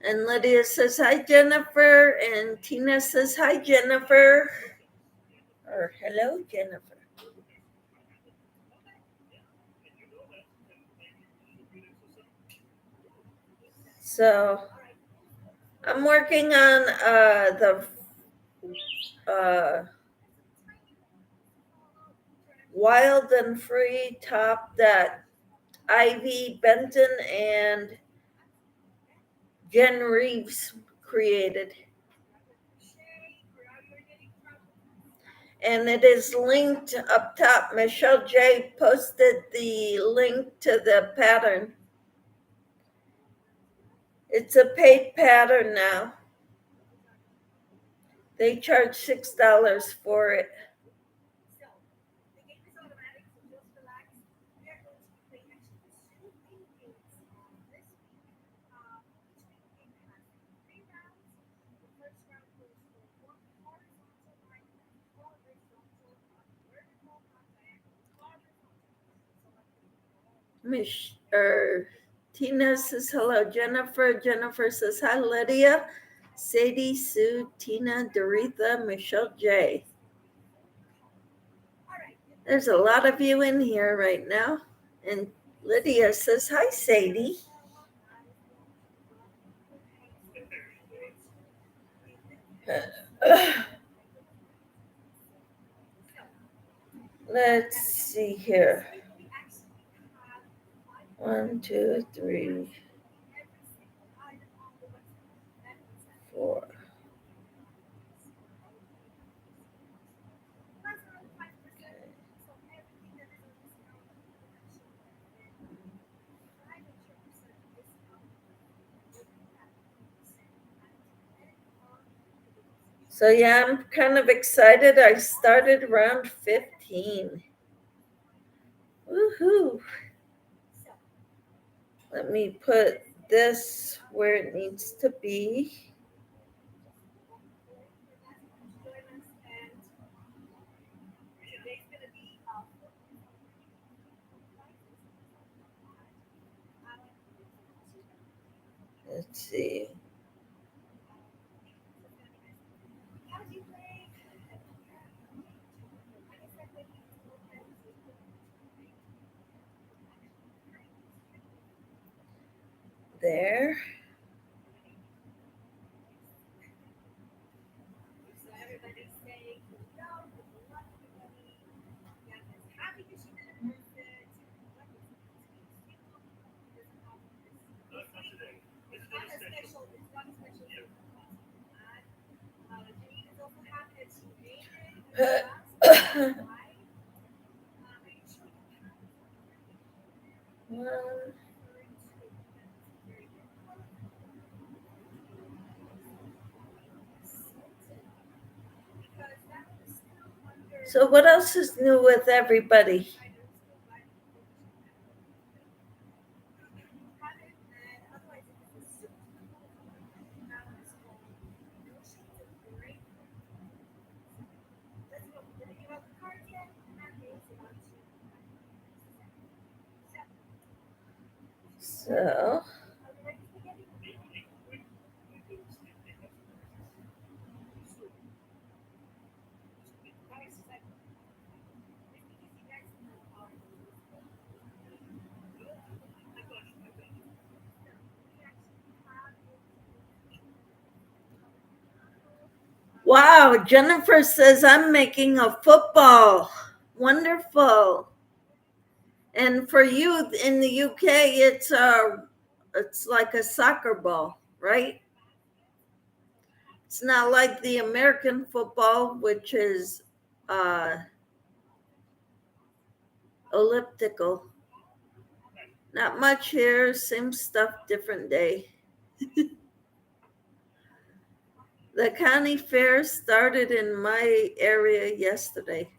And Lydia says, hi, Jennifer. And Tina says, hi, Jennifer. Or hello, Jennifer. So I'm working on the Wild and Free top that Ivy Benton and Jen Reeves created. And it is linked up top. Michelle J posted the link to the pattern. It's a paid pattern now. They charge $6 for it. Tina says hello. Jennifer says hi. Lydia, Sadie, Sue, Tina, Doretha, Michelle J. There's a lot of you in here right now. And Lydia says hi, Sadie. Let's see here. 1, 2, 3, 4. So yeah, I'm kind of excited. I started round 15. Woohoo! Let me put this where it needs to be. Let's see. There. So what else is new with everybody? So wow, Jennifer says I'm making a football. Wonderful. And for you in the UK, it's like a soccer ball, right? It's not like the American football, which is elliptical. Not much here, same stuff, different day. The county fair started in my area yesterday.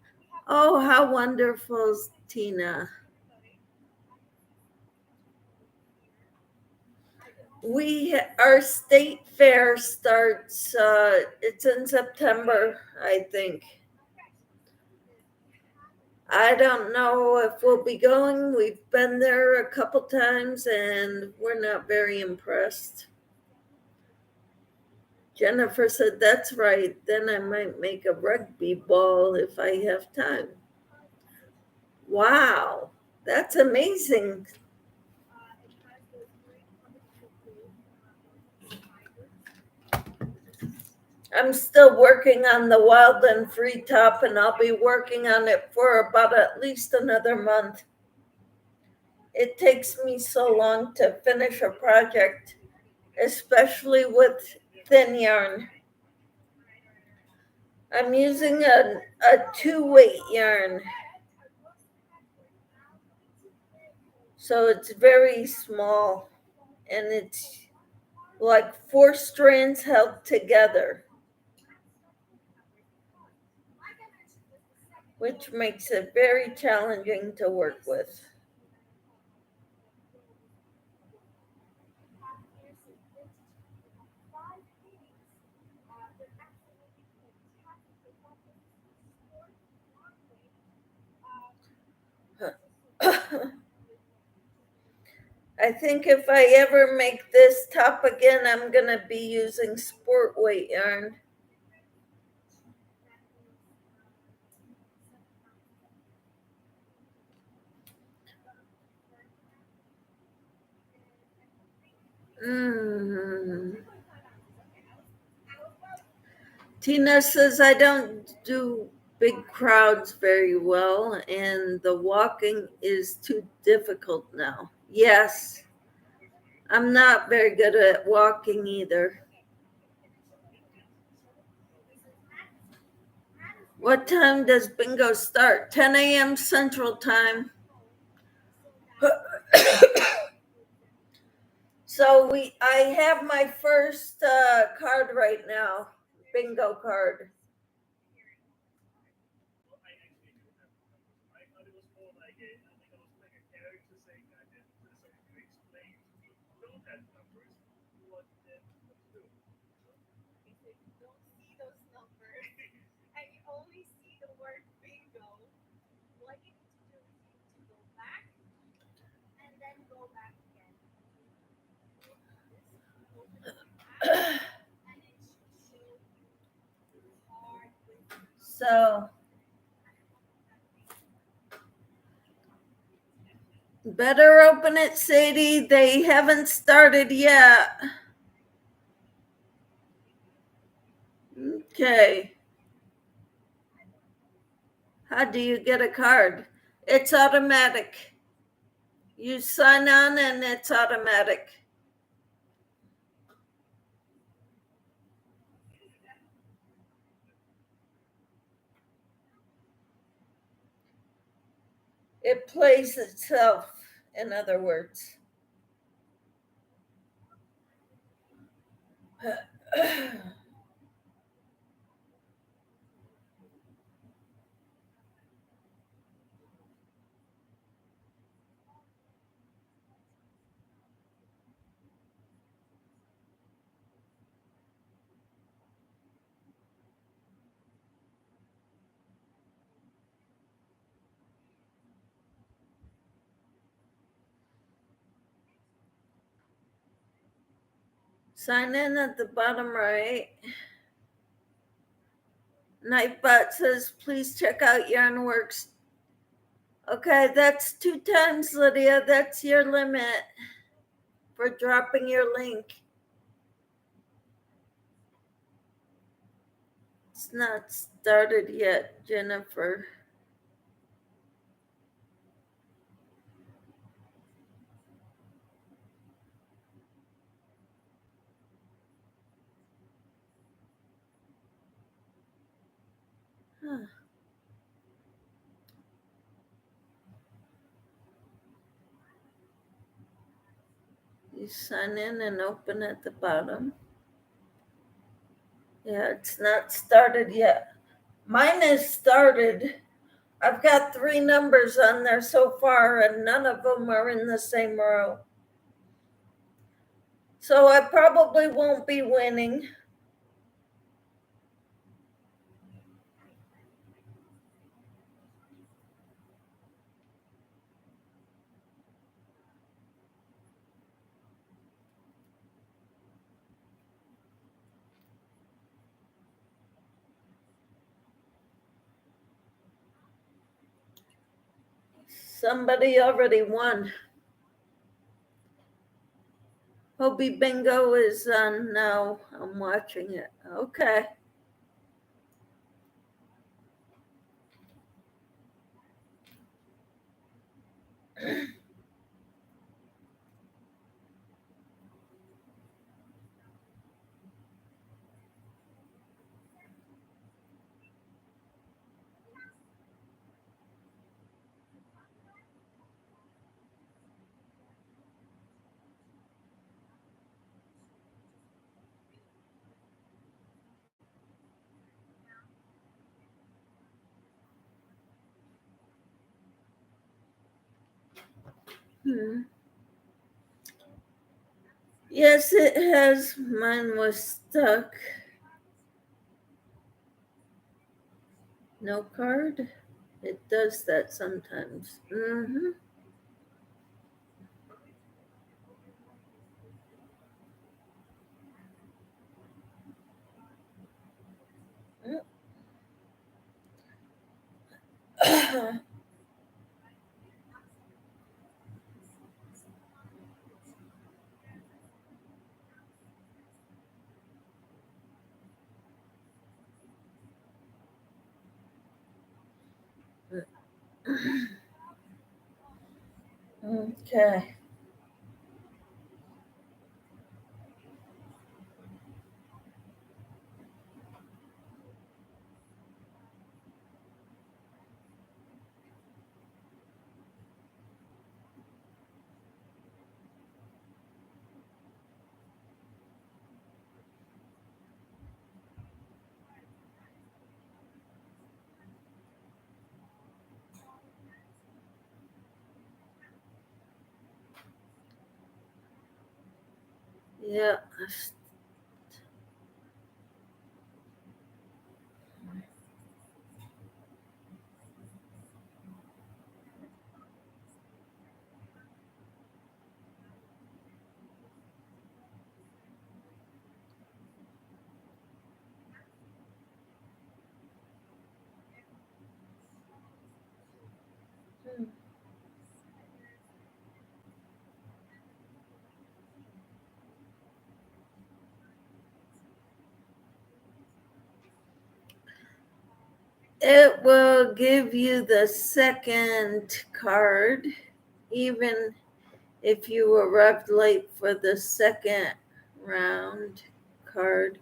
Oh, how wonderful, Tina. Our state fair starts, it's in September, I think. I don't know if we'll be going. We've been there a couple times and we're not very impressed. Jennifer said, that's right. Then I might make a rugby ball if I have time. Wow, that's amazing. I'm still working on the wild and free top, and I'll be working on it for about at least another month. It takes me so long to finish a project, especially with thin yarn. I'm using a 2-weight yarn, so it's very small, and it's like 4 strands held together, which makes it very challenging to work with. I think if I ever make this top again, I'm going to be using sport weight yarn. Tina says I don't do big crowds very well, and the walking is too difficult now. Yes, I'm not very good at walking either. What time does bingo start? 10 a.m. Central Time. So I have my first card right now, bingo card. So better open it, Sadie. They haven't started yet. Okay. How do you get a card? It's automatic. You sign on and it's automatic. It plays itself, in other words. Sign in at the bottom right. Nightbot says, please check out Yarnworks. Okay, that's 2 times, Lydia. That's your limit for dropping your link. It's not started yet, Jennifer. Huh. You sign in and open at the bottom. Yeah, it's not started yet. Mine is started. I've got 3 numbers on there so far, and none of them are in the same row. So I probably won't be winning. Somebody already won. Hobie Bingo is on now. I'm watching it. Okay. Hmm. Yes, it has. Mine was stuck. No card? It does that sometimes. Mm-hmm. Okay. Yeah. It will give you the second card, even if you arrived late for the second round card.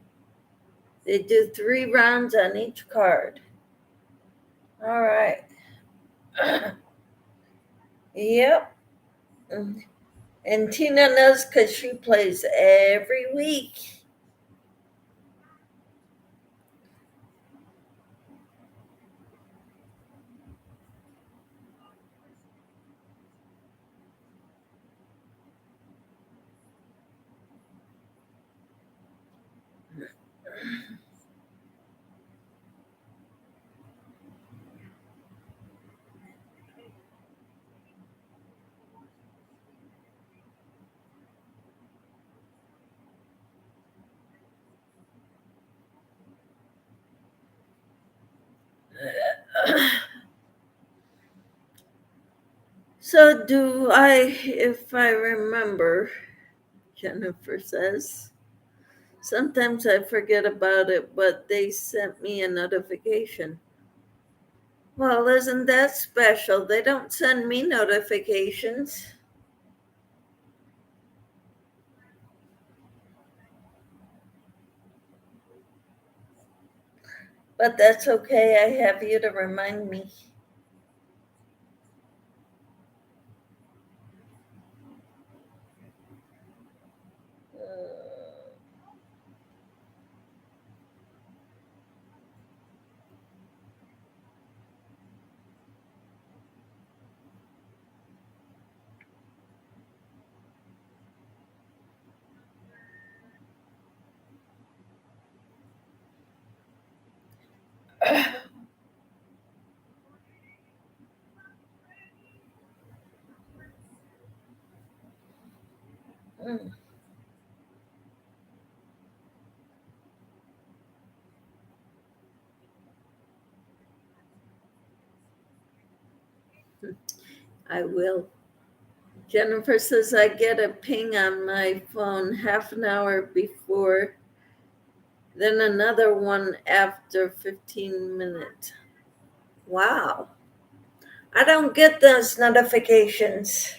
They do 3 rounds on each card. All right. Yep. And Tina knows because she plays every week. So, do I, if I remember, Jennifer says, sometimes I forget about it, but they sent me a notification. Well, isn't that special? They don't send me notifications, but that's okay. I have you to remind me. I will. Jennifer says I get a ping on my phone half an hour before, then another one after 15 minutes. Wow. I don't get those notifications.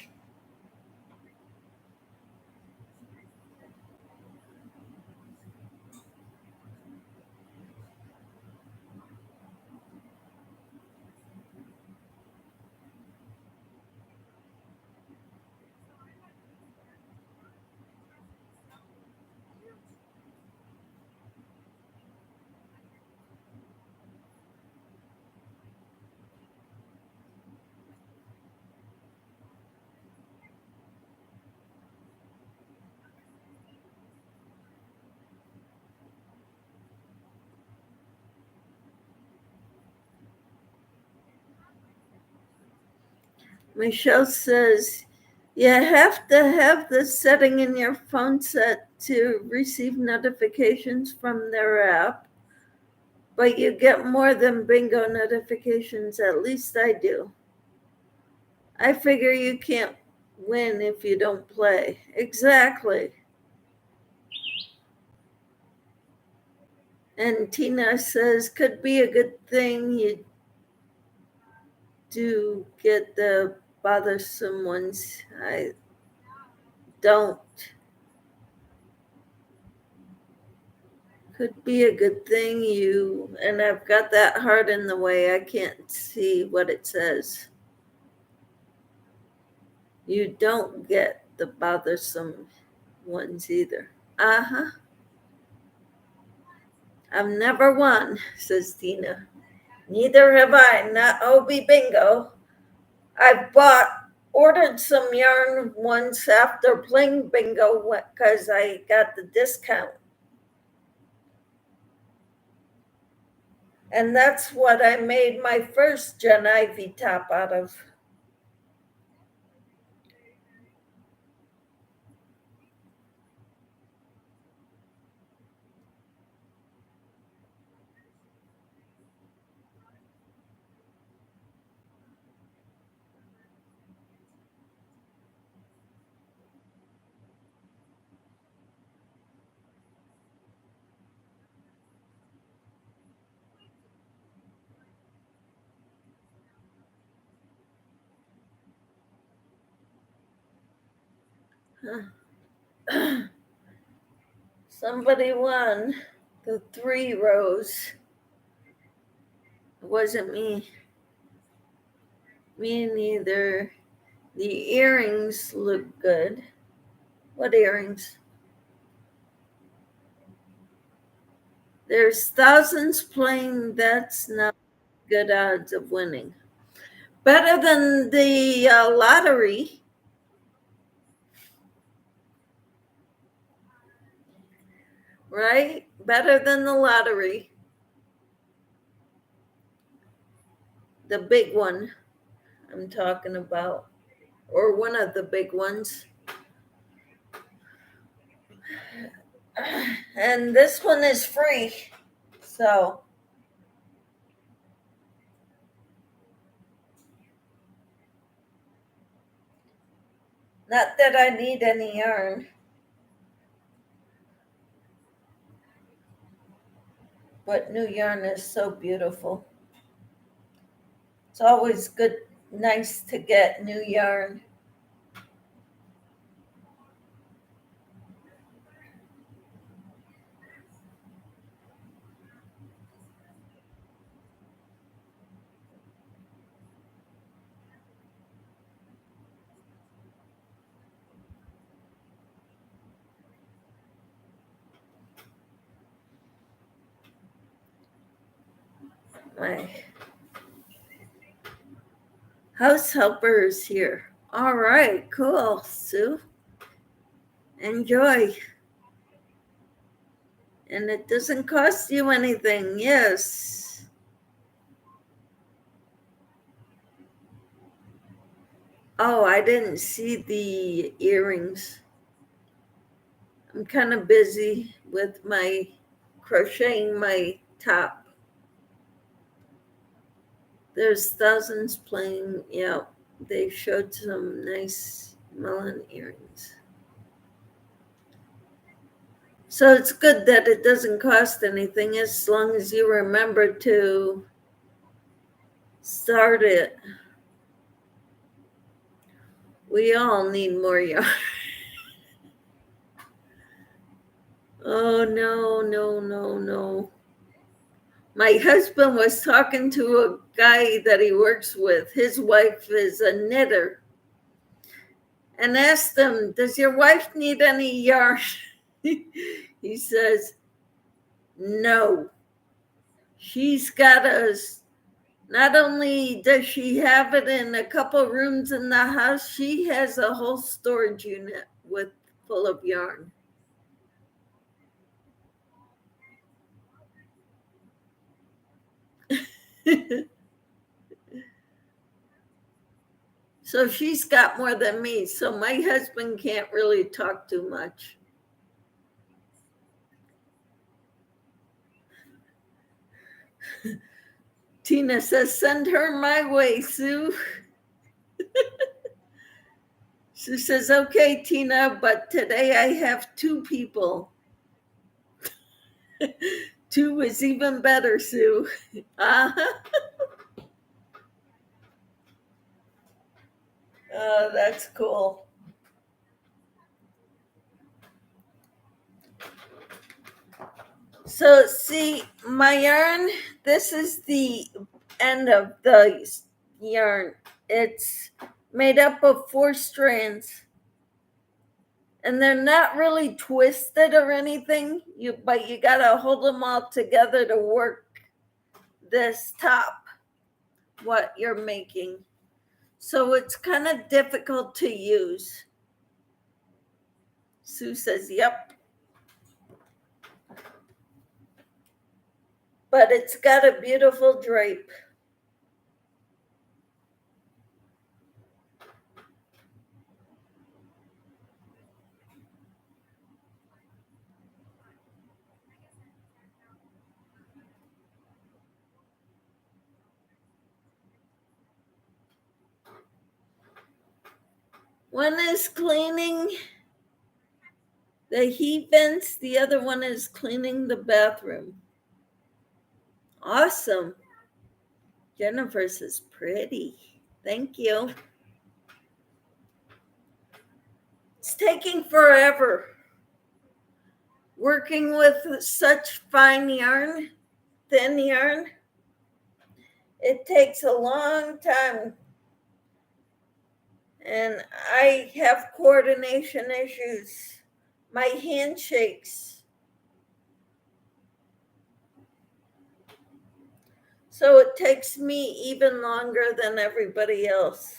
Michelle says, you have to have this setting in your phone set to receive notifications from their app, but you get more than bingo notifications. At least I do. I figure you can't win if you don't play. Exactly. And Tina says, could be a good thing you do get the bothersome ones. I don't. Could be a good thing you, and I've got that heart in the way. I can't see what it says. You don't get the bothersome ones either. Uh-huh. I've never won, says Tina. Neither have I, not OB bingo. I ordered some yarn once after playing bingo because I got the discount. And that's what I made my first Gen Ivy top out of. Somebody won the 3 rows. It wasn't me. Me neither. The earrings look good. What earrings? There's thousands playing. That's not good odds of winning. Better than the lottery. Right? Better than the lottery. The big one I'm talking about. Or one of the big ones. And this one is free. So not that I need any yarn. But new yarn is so beautiful. It's always good, nice to get new yarn. My house helper is here. All right, cool, Sue. Enjoy. And it doesn't cost you anything, yes. Oh, I didn't see the earrings. I'm kind of busy with my crocheting my top. There's thousands playing. Yeah, they showed some nice melon earrings. So it's good that it doesn't cost anything as long as you remember to start it. We all need more yarn. Oh, no, no, no, no. My husband was talking to a guy that he works with. His wife is a knitter, and asked him, "Does your wife need any yarn?" He says, "No. She's got us. Not only does she have it in a couple rooms in the house, she has a whole storage unit with full of yarn." So she's got more than me. So my husband can't really talk too much. Tina says, "Send her my way, Sue." Sue says, "Okay, Tina, but today I have two people." Two is even better, Sue. Uh-huh. Oh, that's cool. So, see, my yarn, this is the end of the yarn. It's made up of 4 strands, and they're not really twisted or anything. But you gotta hold them all together to work this top, what you're making. So it's kind of difficult to use. Sue says, "Yep." But it's got a beautiful drape. One is cleaning the heat vents, the other one is cleaning the bathroom. Awesome. Jennifer's is pretty. Thank you. It's taking forever. Working with such fine yarn, thin yarn, it takes a long time. And I have coordination issues. My hand shakes. So it takes me even longer than everybody else.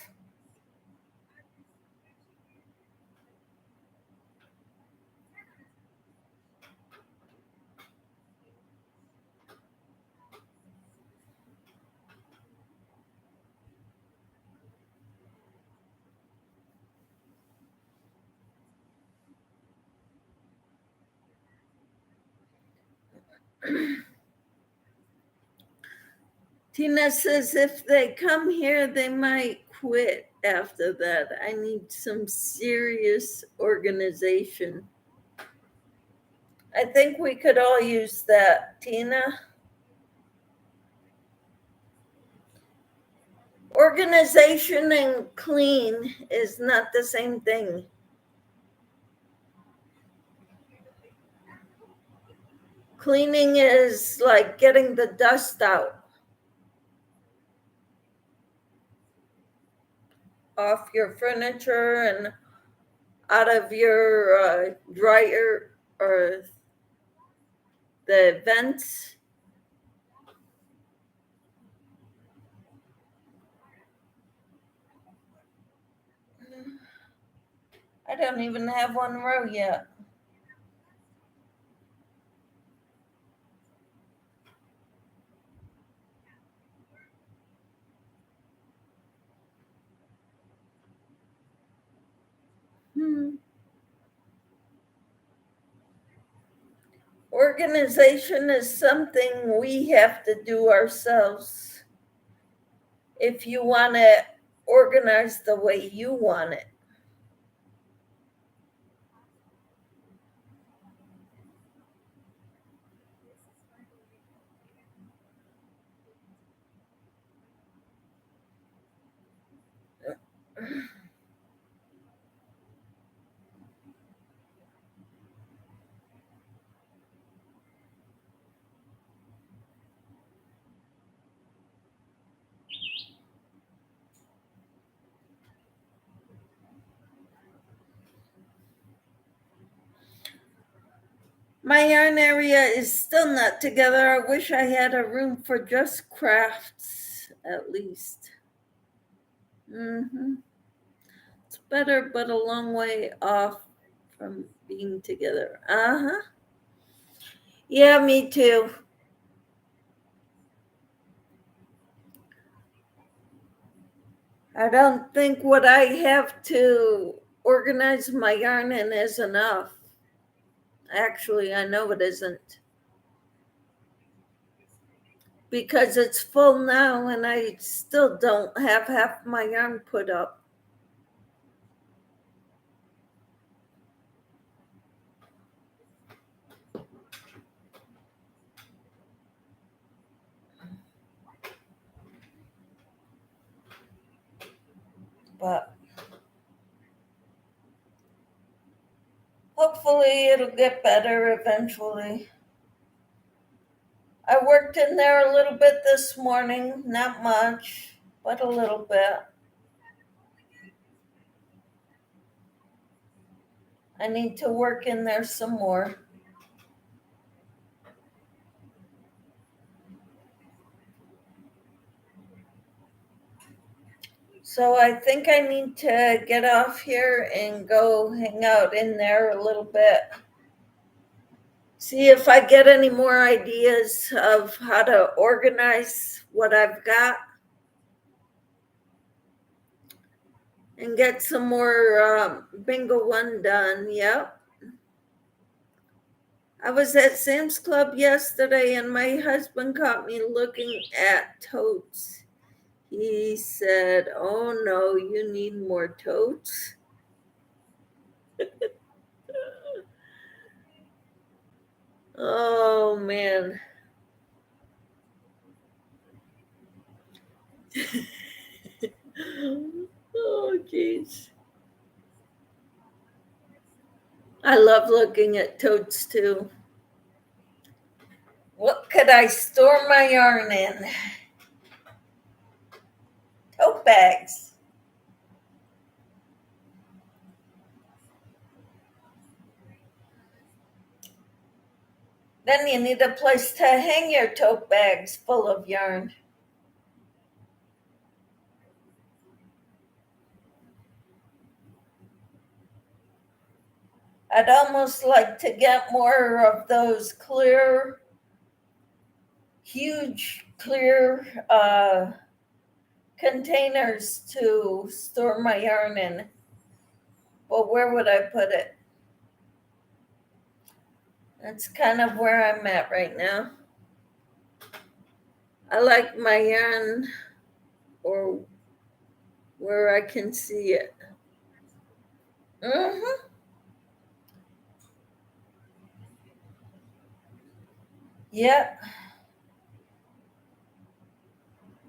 Tina says if they come here, they might quit after that. I need some serious organization. I think we could all use that, Tina. Organization and clean is not the same thing. Cleaning is like getting the dust out off your furniture and out of your dryer or the vents. I don't even have one row yet. Organization is something we have to do ourselves if you want to organize the way you want it. My yarn area is still not together. I wish I had a room for just crafts, at least. It's better, but a long way off from being together. Uh-huh. Yeah, me too. I don't think what I have to organize my yarn in is enough. Actually, I know it isn't because it's full now and I still don't have half my yarn put up. But hopefully it'll get better eventually. I worked in there a little bit this morning, not much, but a little bit. I need to work in there some more. So I think I need to get off here and go hang out in there a little bit. See if I get any more ideas of how to organize what I've got and get some more bingo one done. Yep. I was at Sam's Club yesterday and my husband caught me looking at totes. He said, "Oh no, you need more totes." Oh man. Oh jeez. I love looking at totes too. What could I store my yarn in? Tote bags. Then you need a place to hang your tote bags full of yarn. I'd almost like to get more of those clear, huge, clear containers to store my yarn in. But where would I put it? That's kind of where I'm at right now. I like my yarn or where I can see it. Mm-hmm. Yep.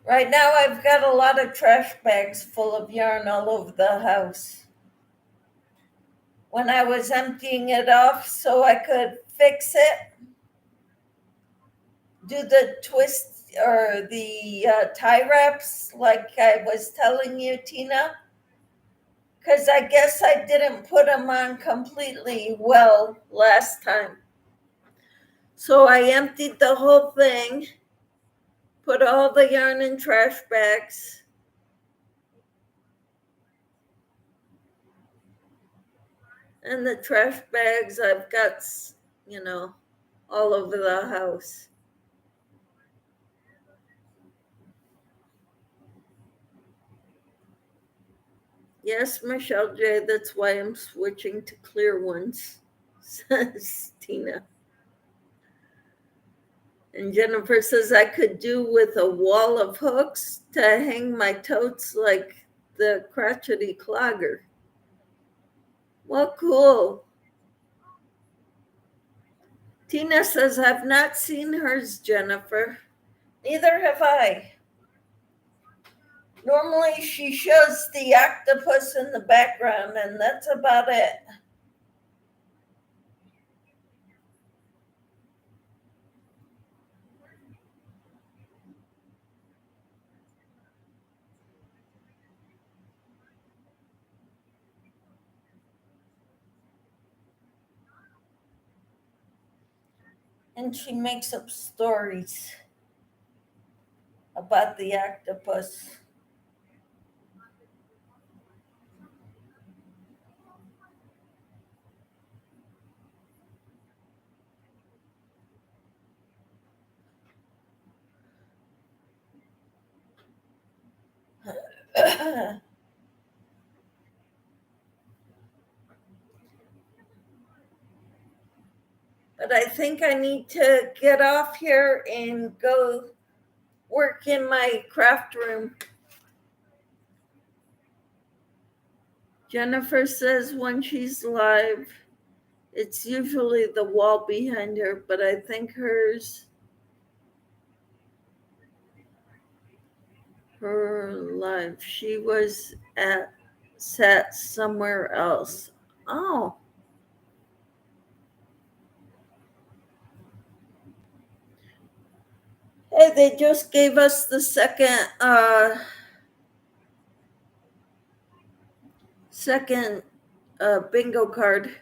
Right now I've got a lot of trash bags full of yarn all over the house. When I was emptying it off so I could fix it, do the twist or the tie wraps like I was telling you, Tina, because I guess I didn't put them on completely well last time. So I emptied the whole thing, put all the yarn in trash bags. And the trash bags I've got, all over the house. Yes, Michelle J., that's why I'm switching to clear ones, says Tina. And Jennifer says I could do with a wall of hooks to hang my totes like the crotchety clogger. Well, cool. Tina says I've not seen hers, Jennifer. Neither have I. Normally she shows the octopus in the background, and that's about it. and she makes up stories about the octopus. But I think I need to get off here and go work in my craft room. Jennifer says when she's live, it's usually the wall behind her, but I think her live, she was sat somewhere else. Oh. Hey, they just gave us the second bingo card.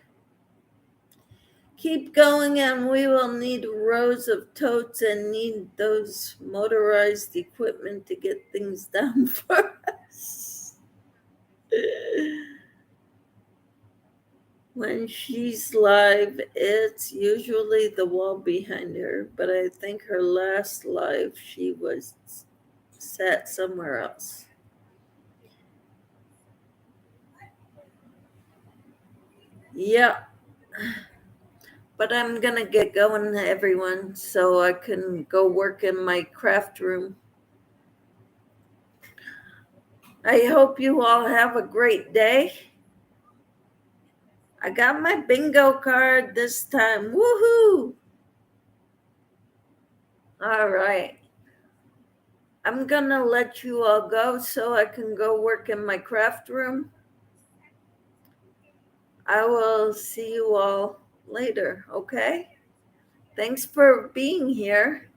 Keep going, and we will need rows of totes and need those motorized equipment to get things done for us. When she's live, it's usually the wall behind her, but I think her last live, she was sat somewhere else. Yeah. But I'm going to get going, everyone, so I can go work in my craft room. I hope you all have a great day. I got my bingo card this time. Woohoo! All right. I'm going to let you all go so I can go work in my craft room. I will see you all later, okay? Thanks for being here.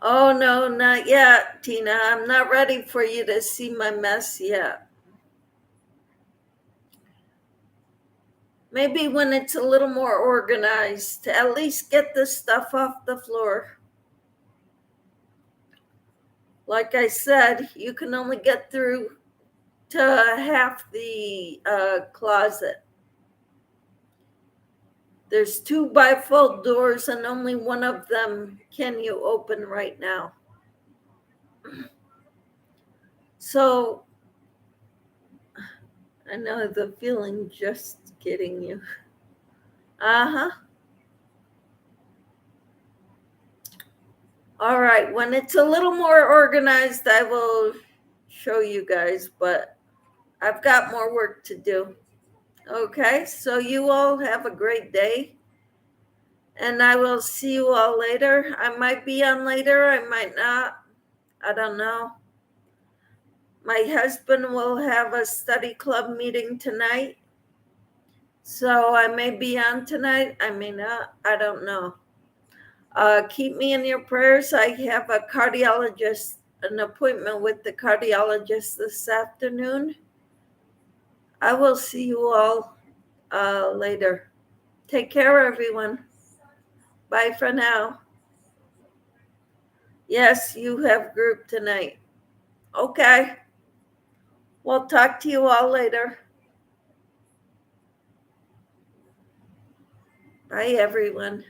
Oh, no, not yet, Tina. I'm not ready for you to see my mess yet. Maybe when it's a little more organized, to at least get the stuff off the floor. Like I said, you can only get through to half the closet. There's 2 bifold doors and only one of them can you open right now. So I know the feeling, just kidding you. Uh-huh. All right, when it's a little more organized, I will show you guys, but I've got more work to do. Okay, so you all have a great day, and I will see you all later. I might be on later, I might not. I don't know. My husband will have a study club meeting tonight, so I may be on tonight, I may not. I don't know. Keep me in your prayers. I have a cardiologist, an appointment with the cardiologist this afternoon. I will see you all later. Take care, everyone. Bye for now. Yes, you have group tonight. Okay. We'll talk to you all later. Bye, everyone.